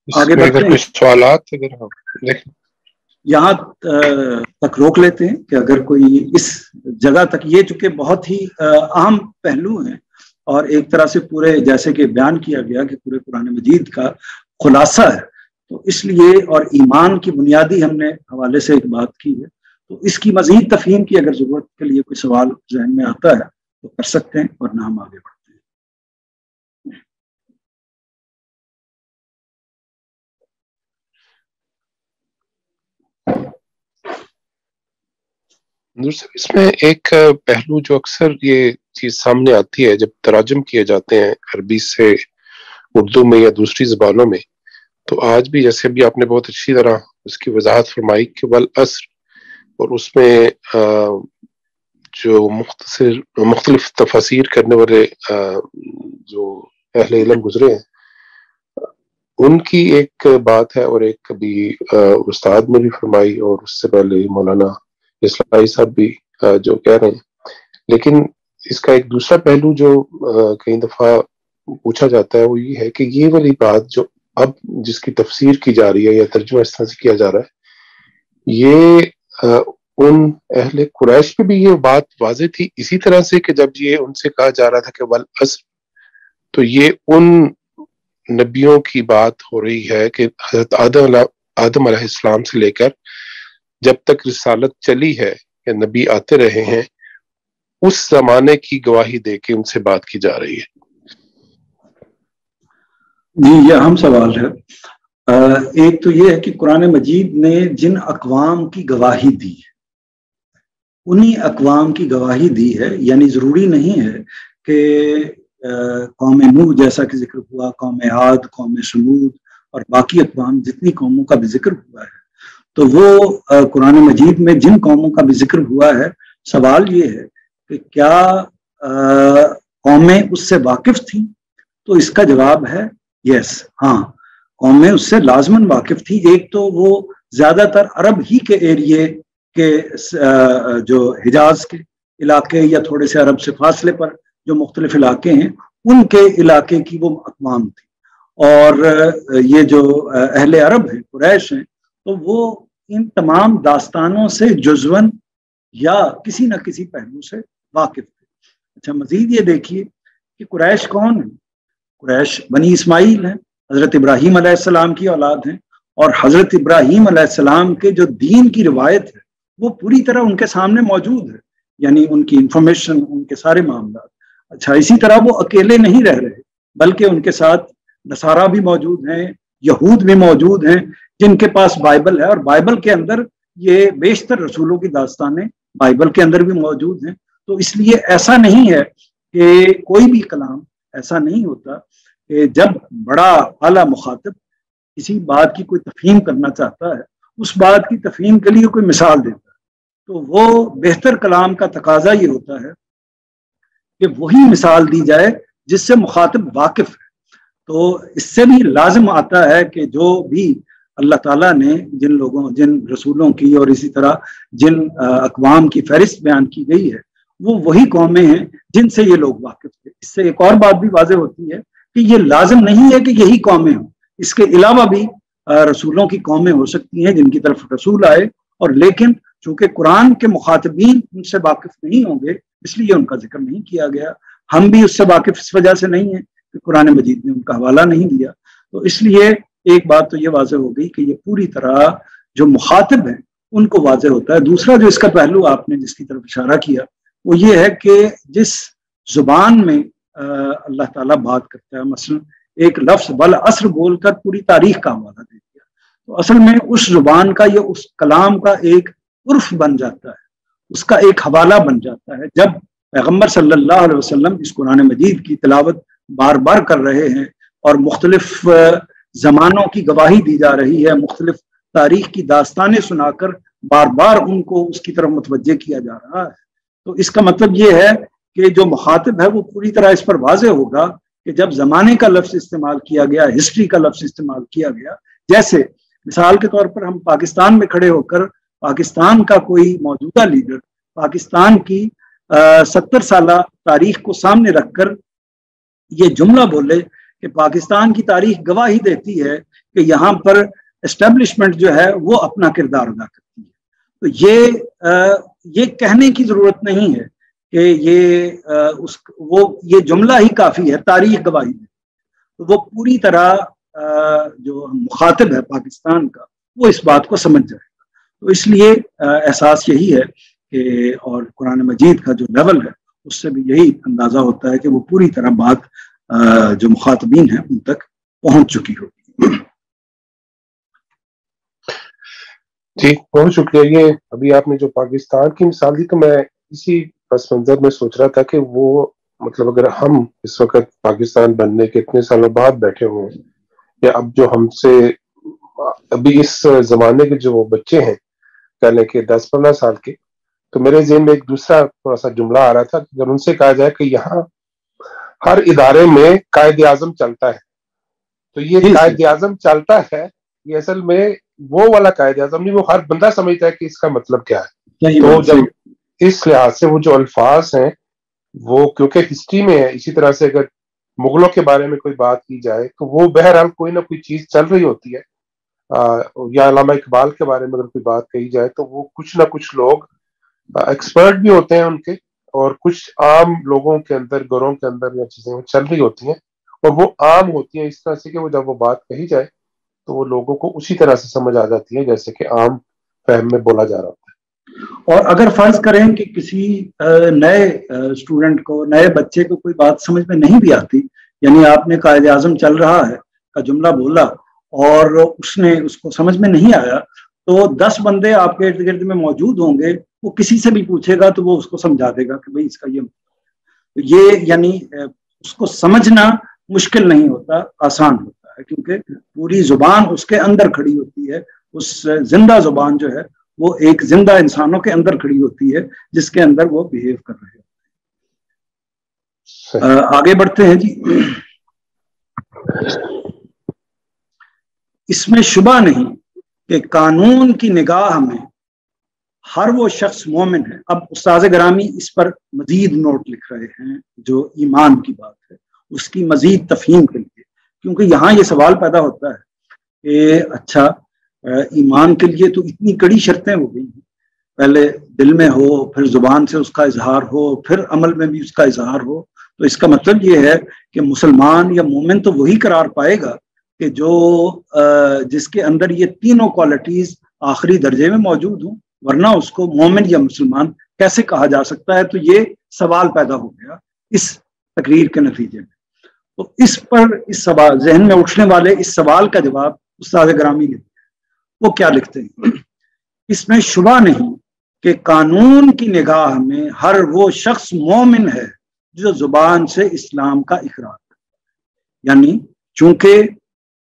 آگے اگر کوئی سوالات اگر دیکھیں یہاں تک روک لیتے ہیں کہ اگر کوئی اس جگہ تک، یہ چونکہ بہت ہی اہم پہلو ہیں اور ایک طرح سے پورے جیسے کہ بیان کیا گیا کہ پورے قرآن مجید کا خلاصہ ہے، تو اس لیے اور ایمان کی بنیادی ہم نے حوالے سے ایک بات کی ہے، تو اس کی مزید تفہیم کی اگر ضرورت کے لیے کوئی سوال ذہن میں آتا ہے تو کر سکتے ہیں، ورنہ ہم آگے بڑھتے ہیں۔ اس میں ایک پہلو جو اکثر یہ چیز سامنے آتی ہے جب تراجم کیے جاتے ہیں عربی سے اردو میں یا دوسری زبانوں میں، تو آج بھی جیسے ابھی آپ نے بہت اچھی طرح اس کی وضاحت فرمائی کہ والعصر، اور اس میں جو مختلف تفاسیر کرنے والے جو اہل علم گزرے ہیں ان کی ایک بات ہے، اور ایک کبھی استاد نے بھی فرمائی اور اس سے پہلے مولانا اسلائی صاحب بھی جو کہہ رہے ہیں، لیکن اس کا ایک دوسرا پہلو جو کئی دفعہ پوچھا جاتا ہے وہ یہ ہے کہ یہ والی بات جو اب جس کی تفسیر کی جا رہی ہے یا ترجمہ اس طرح سے کیا جا رہا ہے، یہ ان اہل قریش پہ بھی یہ بات واضح تھی اسی طرح سے کہ جب یہ ان سے کہا جا رہا تھا کہ والعصر، تو یہ ان نبیوں کی بات ہو رہی ہے کہ حضرت آدم علیہ السلام سے لے کر جب تک رسالت چلی ہے یا نبی آتے رہے ہیں اس زمانے کی گواہی دے کے ان سے بات کی جا رہی ہے۔ جی یہ اہم سوال ہے۔ ایک تو یہ ہے کہ قرآن مجید نے جن اقوام کی گواہی دی انہی اقوام کی گواہی دی ہے، یعنی ضروری نہیں ہے کہ قوم نوح جیسا کہ ذکر ہوا، قوم عاد، قوم سمود اور باقی اقوام جتنی قوموں کا بھی ذکر ہوا ہے، تو وہ قرآن مجید میں جن قوموں کا بھی ذکر ہوا ہے، سوال یہ ہے کہ کیا قومیں اس سے واقف تھیں؟ تو اس کا جواب ہے یس، ہاں قومیں اس سے لازماً واقف تھی۔ ایک تو وہ زیادہ تر عرب ہی کے ایریے کے جو حجاز کے علاقے یا تھوڑے سے عرب سے فاصلے پر جو مختلف علاقے ہیں ان کے علاقے کی وہ اقوام تھی، اور یہ جو اہل عرب ہیں، قریش ہیں، تو وہ ان تمام داستانوں سے جزواً یا کسی نہ کسی پہلو سے واقف تھے۔ اچھا مزید یہ دیکھیے کہ قریش کون ہیں؟ قریش بنی اسماعیل ہیں، حضرت ابراہیم علیہ السلام کی اولاد ہیں، اور حضرت ابراہیم علیہ السلام کے جو دین کی روایت ہے وہ پوری طرح ان کے سامنے موجود ہے، یعنی ان کی انفارمیشن، ان کے سارے معاملات۔ اچھا اسی طرح وہ اکیلے نہیں رہ رہے، بلکہ ان کے ساتھ نصارہ بھی موجود ہیں، یہود بھی موجود ہیں جن کے پاس بائبل ہے، اور بائبل کے اندر یہ بیشتر رسولوں کی داستانیں بائبل کے اندر بھی موجود ہیں۔ تو اس لیے ایسا نہیں ہے کہ کوئی بھی کلام ایسا نہیں ہوتا کہ جب بڑا اعلیٰ مخاطب کسی بات کی کوئی تفہیم کرنا چاہتا ہے، اس بات کی تفہیم کے لیے کوئی مثال دیتا ہے، تو وہ بہتر کلام کا تقاضا یہ ہوتا ہے کہ وہی مثال دی جائے جس سے مخاطب واقف ہے۔ تو اس سے بھی لازم آتا ہے کہ جو بھی اللہ تعالیٰ نے جن رسولوں کی اور اسی طرح جن اقوام کی فہرست بیان کی گئی ہے وہ وہی قومیں ہیں جن سے یہ لوگ واقف تھے۔ اس سے ایک اور بات بھی واضح ہوتی ہے کہ یہ لازم نہیں ہے کہ یہی قومیں ہوں، اس کے علاوہ بھی رسولوں کی قومیں ہو سکتی ہیں جن کی طرف رسول آئے، اور لیکن چونکہ قرآن کے مخاطبین ان سے واقف نہیں ہوں گے اس لیے ان کا ذکر نہیں کیا گیا۔ ہم بھی اس سے واقف اس وجہ سے نہیں ہیں کہ قرآن مجید نے ان کا حوالہ نہیں دیا۔ تو اس لیے ایک بات تو یہ واضح ہو گئی کہ یہ پوری طرح جو مخاطب ہیں ان کو واضح ہوتا ہے۔ دوسرا جو اس کا پہلو آپ نے جس کی طرف اشارہ کیا وہ یہ ہے کہ جس زبان میں اللہ تعالیٰ بات کرتا ہے، مثلا ایک لفظ والعصر بول کر پوری تاریخ کا حوالہ دے دیا، تو اصل میں اس زبان کا یا اس کلام کا ایک عرف بن جاتا ہے۔ اس کا ایک حوالہ بن جاتا ہے. جب پیغمبر صلی اللہ علیہ وسلم اس قرآن مجید کی تلاوت بار بار کر رہے ہیں اور مختلف زمانوں کی گواہی دی جا رہی ہے، مختلف تاریخ کی داستانیں سنا کر بار بار ان کو اس کی طرف متوجہ کیا جا رہا ہے، تو اس کا مطلب یہ ہے کہ جو مخاطب ہے وہ پوری طرح اس پر واضح ہوگا کہ جب زمانے کا لفظ استعمال کیا گیا، ہسٹری کا لفظ استعمال کیا گیا، جیسے مثال کے طور پر ہم پاکستان میں کھڑے ہو کر پاکستان کا کوئی موجودہ لیڈر پاکستان کی 70 سالہ تاریخ کو سامنے رکھ کر یہ جملہ بولے کہ پاکستان کی تاریخ گواہی دیتی ہے کہ یہاں پر اسٹیبلشمنٹ جو ہے وہ اپنا کردار ادا کرتی ہے، تو یہ کہنے کی ضرورت نہیں ہے کہ یہ جملہ ہی کافی ہے تاریخ گواہی دے. تو وہ پوری طرح جو مخاطب ہے پاکستان کا وہ اس بات کو سمجھ جائے گا. تو اس لیے احساس یہی ہے کہ اور قرآن مجید کا جو لیول ہے اس سے بھی یہی اندازہ ہوتا ہے کہ وہ پوری طرح بات جو مخاطبین ہیں ان تک پہنچ چکی ہوگی. جی بہت شکریہ. یہ ابھی آپ نے جو پاکستان کی مثال دی تو میں اسی پس منظر میں سوچ رہا تھا کہ وہ مطلب اگر ہم اس وقت پاکستان بننے کے اتنے سالوں بعد بیٹھے ہوئے ہیں، یا اب جو ہم سے ابھی اس زمانے کے جو بچے ہیں کہنے کے 10-15 سال کے، تو میرے ذہن میں ایک دوسرا تھوڑا سا جملہ آ رہا تھا کہ اگر ان سے کہا جائے کہ یہاں ہر ادارے میں قائد اعظم چلتا ہے، تو یہ قائد اعظم چلتا ہے یہ اصل میں وہ والا قائد اعظم نہیں، وہ ہر بندہ سمجھتا ہے کہ اس کا مطلب کیا ہے. تو جب اس لحاظ سے وہ جو الفاظ ہیں وہ کیونکہ ہسٹری میں ہے، اسی طرح سے اگر مغلوں کے بارے میں کوئی بات کی جائے تو وہ بہرحال کوئی نہ کوئی چیز چل رہی ہوتی ہے، یا علامہ اقبال کے بارے میں اگر کوئی بات کہی جائے تو وہ کچھ نہ کچھ لوگ ایکسپرٹ بھی ہوتے ہیں ان کے، اور کچھ عام لوگوں کے اندر گھروں کے اندر یا چیزیں چل رہی ہوتی ہیں اور وہ عام ہوتی ہیں اس طرح سے کہ وہ جب وہ بات کہی جائے تو وہ لوگوں کو اسی طرح سے سمجھ آ جاتی ہے جیسے کہ عام فہم میں بولا جا رہا ہوتا ہے. اور اگر فرض کریں کہ کسی نئے اسٹوڈنٹ کو، نئے بچے کو کوئی بات سمجھ میں نہیں بھی آتی، یعنی آپ نے قائد اعظم چل رہا ہے کا جملہ بولا اور اس کو سمجھ میں نہیں آیا، تو 10 بندے آپ کے ارد گرد میں موجود ہوں گے، وہ کسی سے بھی پوچھے گا تو وہ اس کو سمجھا دے گا کہ بھئی اس کا یہ یعنی اس کو سمجھنا مشکل نہیں ہوتا، آسان ہوتا ہے، کیونکہ پوری زبان اس کے اندر کھڑی ہوتی ہے. اس زندہ زبان جو ہے وہ ایک زندہ انسانوں کے اندر کھڑی ہوتی ہے جس کے اندر وہ بیہیو کر رہے ہیں. آگے بڑھتے ہیں جی. اس میں شبہ نہیں کہ قانون کی نگاہ میں ہر وہ شخص مومن ہے. اب استاذ گرامی اس پر مزید نوٹ لکھ رہے ہیں جو ایمان کی بات ہے اس کی مزید تفہیم کے لیے، کیونکہ یہاں یہ سوال پیدا ہوتا ہے کہ اچھا ایمان کے لیے تو اتنی کڑی شرطیں ہو گئی ہیں، پہلے دل میں ہو، پھر زبان سے اس کا اظہار ہو، پھر عمل میں بھی اس کا اظہار ہو، تو اس کا مطلب یہ ہے کہ مسلمان یا مومن تو وہی قرار پائے گا کہ جس کے اندر یہ تینوں کوالٹیز آخری درجے میں موجود ہوں، ورنہ اس کو مومن یا مسلمان کیسے کہا جا سکتا ہے. تو یہ سوال پیدا ہو گیا اس تقریر کے نتیجے میں. تو اس پر اس سوال ذہن میں اٹھنے والے اس سوال کا جواب استاد گرامی نے وہ کیا لکھتے ہیں؟ اس میں شبہ نہیں کہ قانون کی نگاہ میں ہر وہ شخص مومن ہے جو زبان سے اسلام کا اقرار کرتا ہے. یعنی چونکہ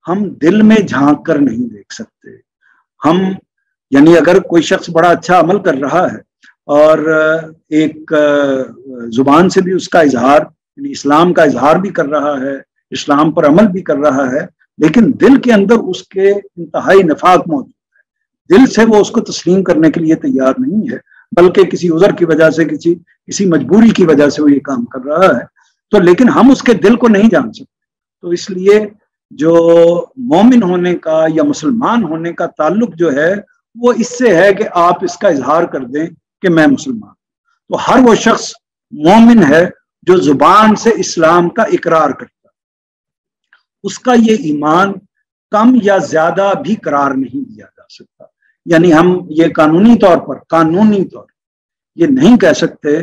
ہم دل میں جھانک کر نہیں دیکھ سکتے، یعنی اگر کوئی شخص بڑا اچھا عمل کر رہا ہے اور ایک زبان سے بھی اس کا اظہار، یعنی اسلام کا اظہار بھی کر رہا ہے، اسلام پر عمل بھی کر رہا ہے، لیکن دل کے اندر اس کے انتہائی نفاق موجود ہے، دل سے وہ اس کو تسلیم کرنے کے لیے تیار نہیں ہے، بلکہ کسی عذر کی وجہ سے، کسی مجبوری کی وجہ سے وہ یہ کام کر رہا ہے، تو لیکن ہم اس کے دل کو نہیں جان سکتے. تو اس لیے جو مومن ہونے کا یا مسلمان ہونے کا تعلق جو ہے وہ اس سے ہے کہ آپ اس کا اظہار کر دیں کہ میں مسلمان. تو ہر وہ شخص مومن ہے جو زبان سے اسلام کا اقرار کرتا ہے، اس کا یہ ایمان کم یا زیادہ بھی قرار نہیں دیا جا سکتا. یعنی ہم یہ قانونی طور یہ نہیں کہہ سکتے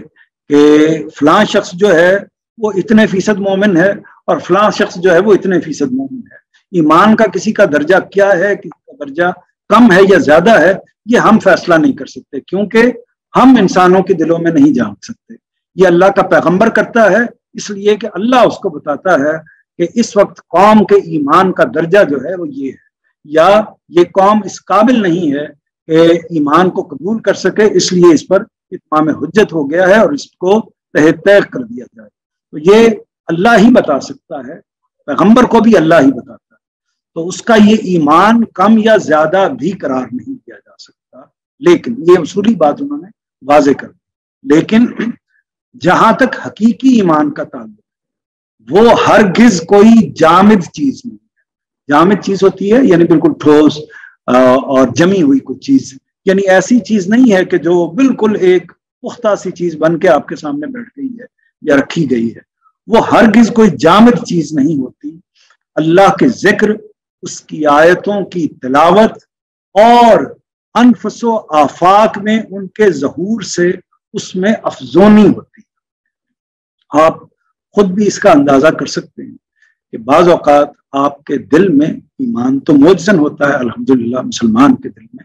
کہ فلاں شخص جو ہے وہ اتنے فیصد مومن ہے اور فلاں شخص جو ہے وہ اتنے فیصد مومن ہے. ایمان کا کسی کا درجہ کیا ہے، کسی کا درجہ کم ہے یا زیادہ ہے، یہ ہم فیصلہ نہیں کر سکتے، کیونکہ ہم انسانوں کے دلوں میں نہیں جان سکتے. یہ اللہ کا پیغمبر کرتا ہے، اس لیے کہ اللہ اس کو بتاتا ہے کہ اس وقت قوم کے ایمان کا درجہ جو ہے وہ یہ ہے، یا یہ قوم اس قابل نہیں ہے کہ ایمان کو قبول کر سکے، اس لیے اس پر اتمام حجت ہو گیا ہے اور اس کو تہ طے کر دیا جائے. تو یہ اللہ ہی بتا سکتا ہے، پیغمبر کو بھی اللہ ہی بتاتا ہے، تو اس کا یہ ایمان کم یا زیادہ بھی قرار نہیں دیا جا سکتا. لیکن یہ اصولی بات انہوں نے واضح کر دی. لیکن جہاں تک حقیقی ایمان کا تعلق، وہ ہرگز کوئی جامد چیز نہیں ہے. جامد چیز ہوتی ہے یعنی بالکل ٹھوس اور جمی ہوئی کوئی چیز، یعنی ایسی چیز نہیں ہے کہ جو بالکل ایک پختہ سی چیز بن کے آپ کے سامنے بیٹھ گئی ہے یا رکھی گئی ہے. وہ ہرگز کوئی جامد چیز نہیں ہوتی. اللہ کے ذکر، اس کی آیتوں کی تلاوت اور انفس و آفاق میں ان کے ظہور سے اس میں افزونی ہوتی ہے. آپ خود بھی اس کا اندازہ کر سکتے ہیں کہ بعض اوقات آپ کے دل میں ایمان تو موجزن ہوتا ہے، الحمدللہ مسلمان کے دل میں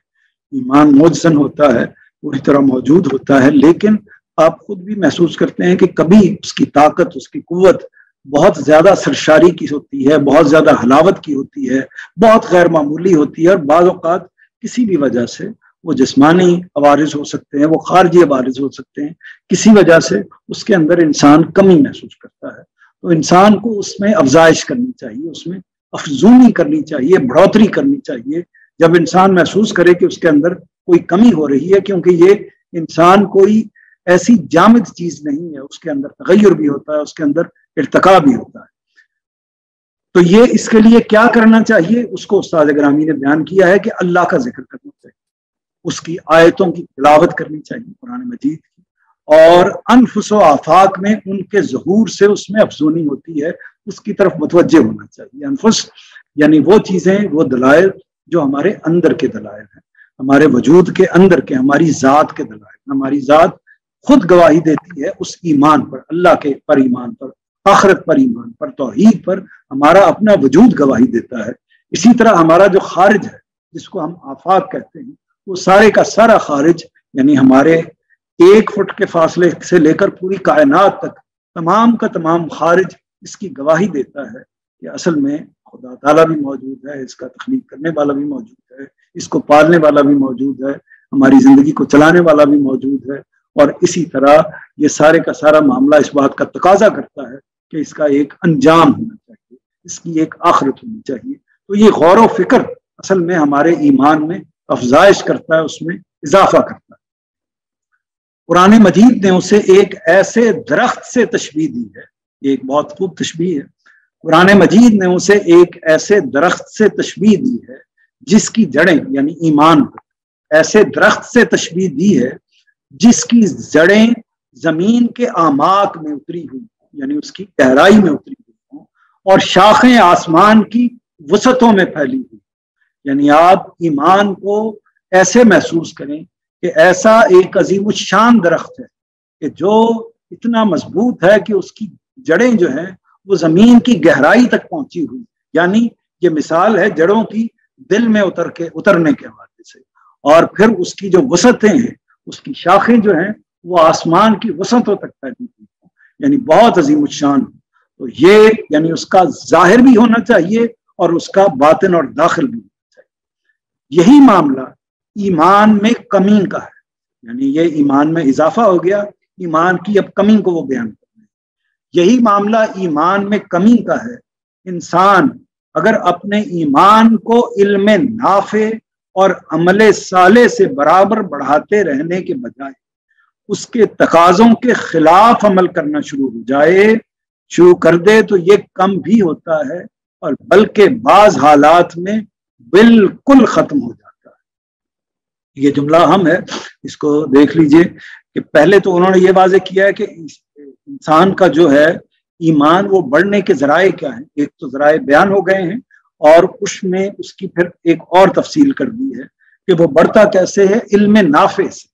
ایمان موجزن ہوتا ہے، پوری طرح موجود ہوتا ہے، لیکن آپ خود بھی محسوس کرتے ہیں کہ کبھی اس کی طاقت، اس کی قوت بہت زیادہ سرشاری کی ہوتی ہے، بہت زیادہ حلاوت کی ہوتی ہے، بہت غیر معمولی ہوتی ہے، اور بعض اوقات کسی بھی وجہ سے وہ جسمانی عوارض ہو سکتے ہیں، وہ خارجی عوارض ہو سکتے ہیں، کسی وجہ سے اس کے اندر انسان کمی محسوس کرتا ہے. تو انسان کو اس میں افزائش کرنی چاہیے، اس میں افزونی کرنی چاہیے، بڑھوتری کرنی چاہیے. جب انسان محسوس کرے کہ اس کے اندر کوئی کمی ہو رہی ہے، کیونکہ یہ انسان کوئی ایسی جامد چیز نہیں ہے، اس کے اندر تغیر بھی ہوتا ہے، اس کے اندر ارتقا بھی ہوتا ہے. تو یہ اس کے لیے کیا کرنا چاہیے، اس کو استاد گرامی نے بیان کیا ہے کہ اللہ کا ذکر کرنا چاہیے، اس کی آیتوں کی تلاوت کرنی چاہیے قرآن مجید کی، اور انفس و آفاق میں ان کے ظہور سے اس میں افزونی ہوتی ہے، اس کی طرف متوجہ ہونا چاہیے. انفس یعنی وہ چیزیں، وہ دلائل جو ہمارے اندر کے دلائل ہیں، ہمارے وجود کے اندر کے، ہماری ذات کے دلائل. ہماری ذات خود گواہی دیتی ہے اس ایمان پر، اللہ کے پر ایمان پر، آخرت پر ایمان پر، توحید پر ہمارا اپنا وجود گواہی دیتا ہے. اسی طرح ہمارا جو خارج ہے، جس کو ہم آفاق کہتے ہیں، وہ سارے کا سارا خارج، یعنی ہمارے 1 فٹ کے فاصلے سے لے کر پوری کائنات تک تمام کا تمام خارج اس کی گواہی دیتا ہے کہ اصل میں خدا تعالیٰ بھی موجود ہے، اس کا تخلیق کرنے والا بھی موجود ہے، اس کو پالنے والا بھی موجود ہے، ہماری زندگی کو چلانے والا بھی موجود ہے. اور اسی طرح یہ سارے کا سارا معاملہ اس بات کا تقاضا کرتا ہے کہ اس کا ایک انجام ہونا چاہیے، اس کی ایک آخرت ہونی چاہیے. تو یہ غور و فکر اصل میں ہمارے ایمان میں افزائش کرتا ہے، اس میں اضافہ کرتا ہے. قرآن مجید نے اسے ایک ایسے درخت سے تشبیہ دی ہے، یہ ایک بہت خوب تشبیہ ہے. قرآن مجید نے اسے ایک ایسے درخت سے تشبیہ دی ہے جس کی جڑیں، یعنی ایمان کو ایسے درخت سے تشبیہ دی ہے جس کی جڑیں زمین کے اعماق میں اتری ہوئی، یعنی اس کی گہرائی میں اتری ہوئی ہوں، اور شاخیں آسمان کی وسعتوں میں پھیلی ہوئی. یعنی آپ ایمان کو ایسے محسوس کریں کہ ایسا ایک عظیم الشان درخت ہے کہ جو اتنا مضبوط ہے کہ اس کی جڑیں جو ہیں وہ زمین کی گہرائی تک پہنچی ہوئی. یعنی یہ مثال ہے جڑوں کی دل میں اترنے کے حوالے سے. اور پھر اس کی جو وسعتیں ہیں، اس کی شاخیں جو ہیں وہ آسمان کی وسعتوں تک پھیلی ہوئی، یعنی بہت عظیم الشان. تو یہ یعنی اس کا ظاہر بھی ہونا چاہیے اور اس کا باطن اور داخل بھی ہونا چاہیے. یہی معاملہ ایمان میں کمی کا ہے، یعنی یہ ایمان میں اضافہ ہو گیا، ایمان کی اب کمی کو وہ بیان کرنا ہے. یہی معاملہ ایمان میں کمی کا ہے. انسان اگر اپنے ایمان کو علم نافع اور عمل صالح سے برابر بڑھاتے رہنے کے بجائے اس کے تقاضوں کے خلاف عمل کرنا شروع کر دے تو یہ کم بھی ہوتا ہے، اور بلکہ بعض حالات میں بالکل ختم ہو جاتا ہے. یہ جملہ اہم ہے، اس کو دیکھ لیجئے کہ پہلے تو انہوں نے یہ واضح کیا ہے کہ انسان کا جو ہے ایمان وہ بڑھنے کے ذرائع کیا ہیں. ایک تو ذرائع بیان ہو گئے ہیں، اور اس میں اس کی پھر ایک اور تفصیل کر دی ہے کہ وہ بڑھتا کیسے ہے، علم نافع سے،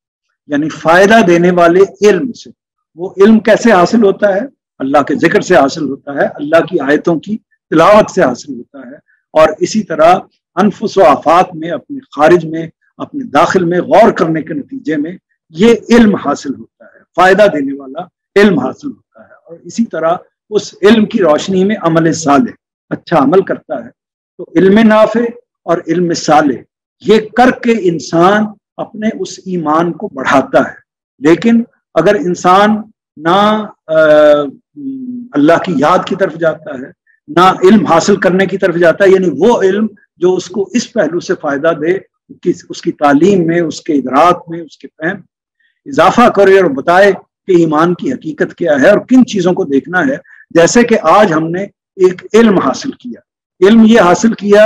یعنی فائدہ دینے والے علم سے. وہ علم کیسے حاصل ہوتا ہے؟ اللہ کے ذکر سے حاصل ہوتا ہے، اللہ کی آیتوں کی تلاوت سے حاصل ہوتا ہے، اور اسی طرح انفس و آفاق میں، اپنے خارج میں، اپنے داخل میں غور کرنے کے نتیجے میں یہ علم حاصل ہوتا ہے، فائدہ دینے والا علم حاصل ہوتا ہے، اور اسی طرح اس علم کی روشنی میں عمل صالح، اچھا عمل کرتا ہے تو علم نافع اور علم صالح یہ کر کے انسان اپنے اس ایمان کو بڑھاتا ہے۔ لیکن اگر انسان نہ اللہ کی یاد کی طرف جاتا ہے، نہ علم حاصل کرنے کی طرف جاتا ہے، یعنی وہ علم جو اس کو اس پہلو سے فائدہ دے، اس کی تعلیم میں، اس کے ادراک میں، اس کے فہم اضافہ کرے اور بتائے کہ ایمان کی حقیقت کیا ہے اور کن چیزوں کو دیکھنا ہے۔ جیسے کہ آج ہم نے ایک علم حاصل کیا، علم یہ حاصل کیا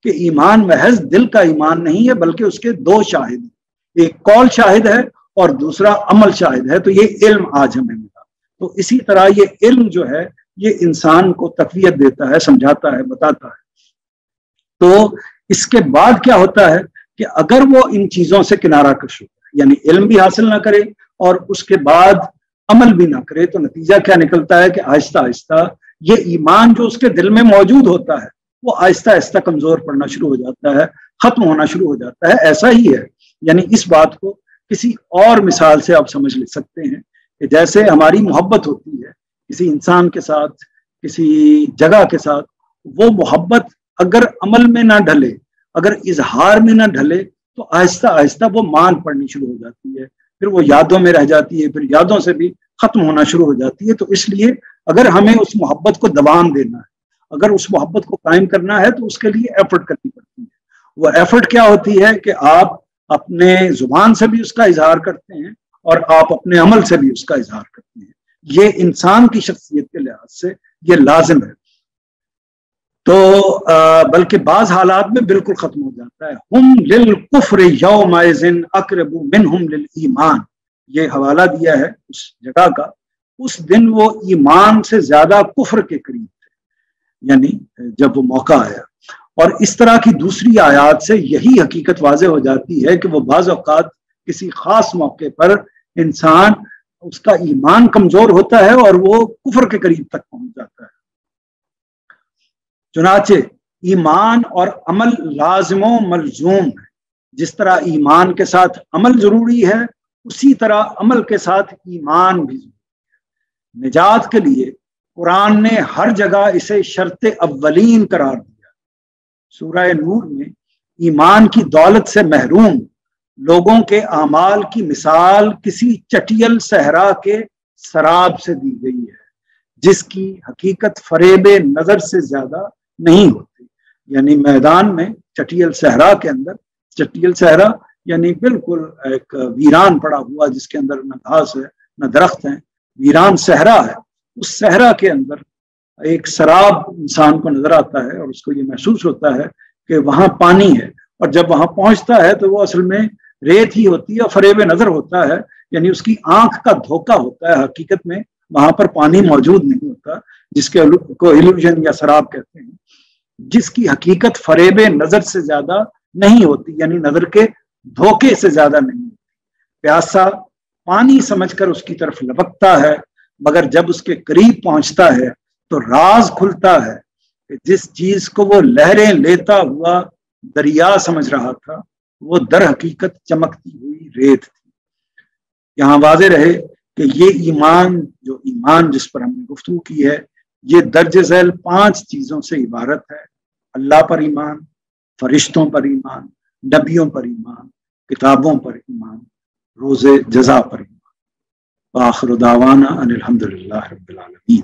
کہ ایمان محض دل کا ایمان نہیں ہے بلکہ اس کے دو شاہد ہیں، ایک قول شاہد ہے اور دوسرا عمل شاہد ہے، تو یہ علم آج ہمیں ملا۔ تو اسی طرح یہ علم جو ہے یہ انسان کو تقویت دیتا ہے، سمجھاتا ہے، بتاتا ہے۔ تو اس کے بعد کیا ہوتا ہے کہ اگر وہ ان چیزوں سے کنارہ کش ہو، یعنی علم بھی حاصل نہ کرے اور اس کے بعد عمل بھی نہ کرے، تو نتیجہ کیا نکلتا ہے کہ آہستہ آہستہ یہ ایمان جو اس کے دل میں موجود ہوتا ہے وہ آہستہ آہستہ کمزور پڑنا شروع ہو جاتا ہے، ختم ہونا شروع ہو جاتا ہے۔ ایسا ہی ہے، یعنی اس بات کو کسی اور مثال سے آپ سمجھ لے سکتے ہیں کہ جیسے ہماری محبت ہوتی ہے کسی انسان کے ساتھ، کسی جگہ کے ساتھ، وہ محبت اگر عمل میں نہ ڈھلے، اگر اظہار میں نہ ڈھلے، تو آہستہ آہستہ وہ مان پڑنی شروع ہو جاتی ہے، پھر وہ یادوں میں رہ جاتی ہے، پھر یادوں سے بھی ختم ہونا شروع ہو جاتی ہے۔ تو اس لیے اگر ہمیں اس محبت کو دوام دینا ہے، اگر اس محبت کو قائم کرنا ہے، تو اس کے لیے ایفرٹ کرنی پڑتی ہے۔ وہ ایفرٹ کیا ہوتی ہے کہ آپ اپنے زبان سے بھی اس کا اظہار کرتے ہیں اور آپ اپنے عمل سے بھی اس کا اظہار کرتے ہیں۔ یہ انسان کی شخصیت کے لحاظ سے یہ لازم ہے۔ تو بلکہ بعض حالات میں بالکل ختم ہو جاتا ہے۔ ہم للکفر یومئذ اقرب منہم للایمان، یہ حوالہ دیا ہے اس جگہ کا۔ اس دن وہ ایمان سے زیادہ کفر کے قریب تھے، یعنی جب وہ موقع آیا۔ اور اس طرح کی دوسری آیات سے یہی حقیقت واضح ہو جاتی ہے کہ وہ بعض اوقات کسی خاص موقع پر انسان اس کا ایمان کمزور ہوتا ہے اور وہ کفر کے قریب تک پہنچ جاتا ہے۔ چنانچہ ایمان اور عمل لازم و ملزوم ہے۔ جس طرح ایمان کے ساتھ عمل ضروری ہے، اسی طرح عمل کے ساتھ ایمان بھی ضروری ہے۔ نجات کے لیے قرآن نے ہر جگہ اسے شرط اولین قرار دیا۔ سورہ نور میں ایمان کی دولت سے محروم لوگوں کے اعمال کی مثال کسی چٹیل صحرا کے سراب سے دی گئی ہے، جس کی حقیقت فریب نظر سے زیادہ نہیں ہوتی۔ یعنی میدان میں چٹیل صحرا کے اندر، چٹیل صحرا یعنی بالکل ایک ویران پڑا ہوا جس کے اندر نہ گھاس ہے نہ درخت ہیں، ویران صحرا ہے۔ اس صحرا کے اندر ایک سراب انسان کو نظر آتا ہے اور اس کو یہ محسوس ہوتا ہے کہ وہاں پانی ہے، اور جب وہاں پہنچتا ہے تو وہ اصل میں ریت ہی ہوتی ہے اور فریب نظر ہوتا ہے، یعنی اس کی آنکھ کا دھوکہ ہوتا ہے۔ حقیقت میں وہاں پر پانی موجود نہیں ہوتا، جس کے کو ایلیوژن یا سراب کہتے ہیں، جس کی حقیقت فریب نظر سے زیادہ نہیں ہوتی، یعنی نظر کے دھوکے سے زیادہ نہیں ہوتی۔ پیاسا پانی سمجھ کر اس کی طرف لپکتا ہے، مگر جب اس کے قریب پہنچتا ہے تو راز کھلتا ہے کہ جس چیز کو وہ لہریں لیتا ہوا دریا سمجھ رہا تھا وہ در حقیقت چمکتی ہوئی ریت تھی۔ یہاں واضح رہے کہ یہ ایمان جس پر ہم نے گفتگو کی ہے، یہ درج ذیل 5 چیزوں سے عبارت ہے۔ اللہ پر ایمان، فرشتوں پر ایمان، نبیوں پر ایمان، کتابوں پر ایمان، روز جزا پر ایمان۔ وآخر دعوانا ان الحمد للہ رب العالمین۔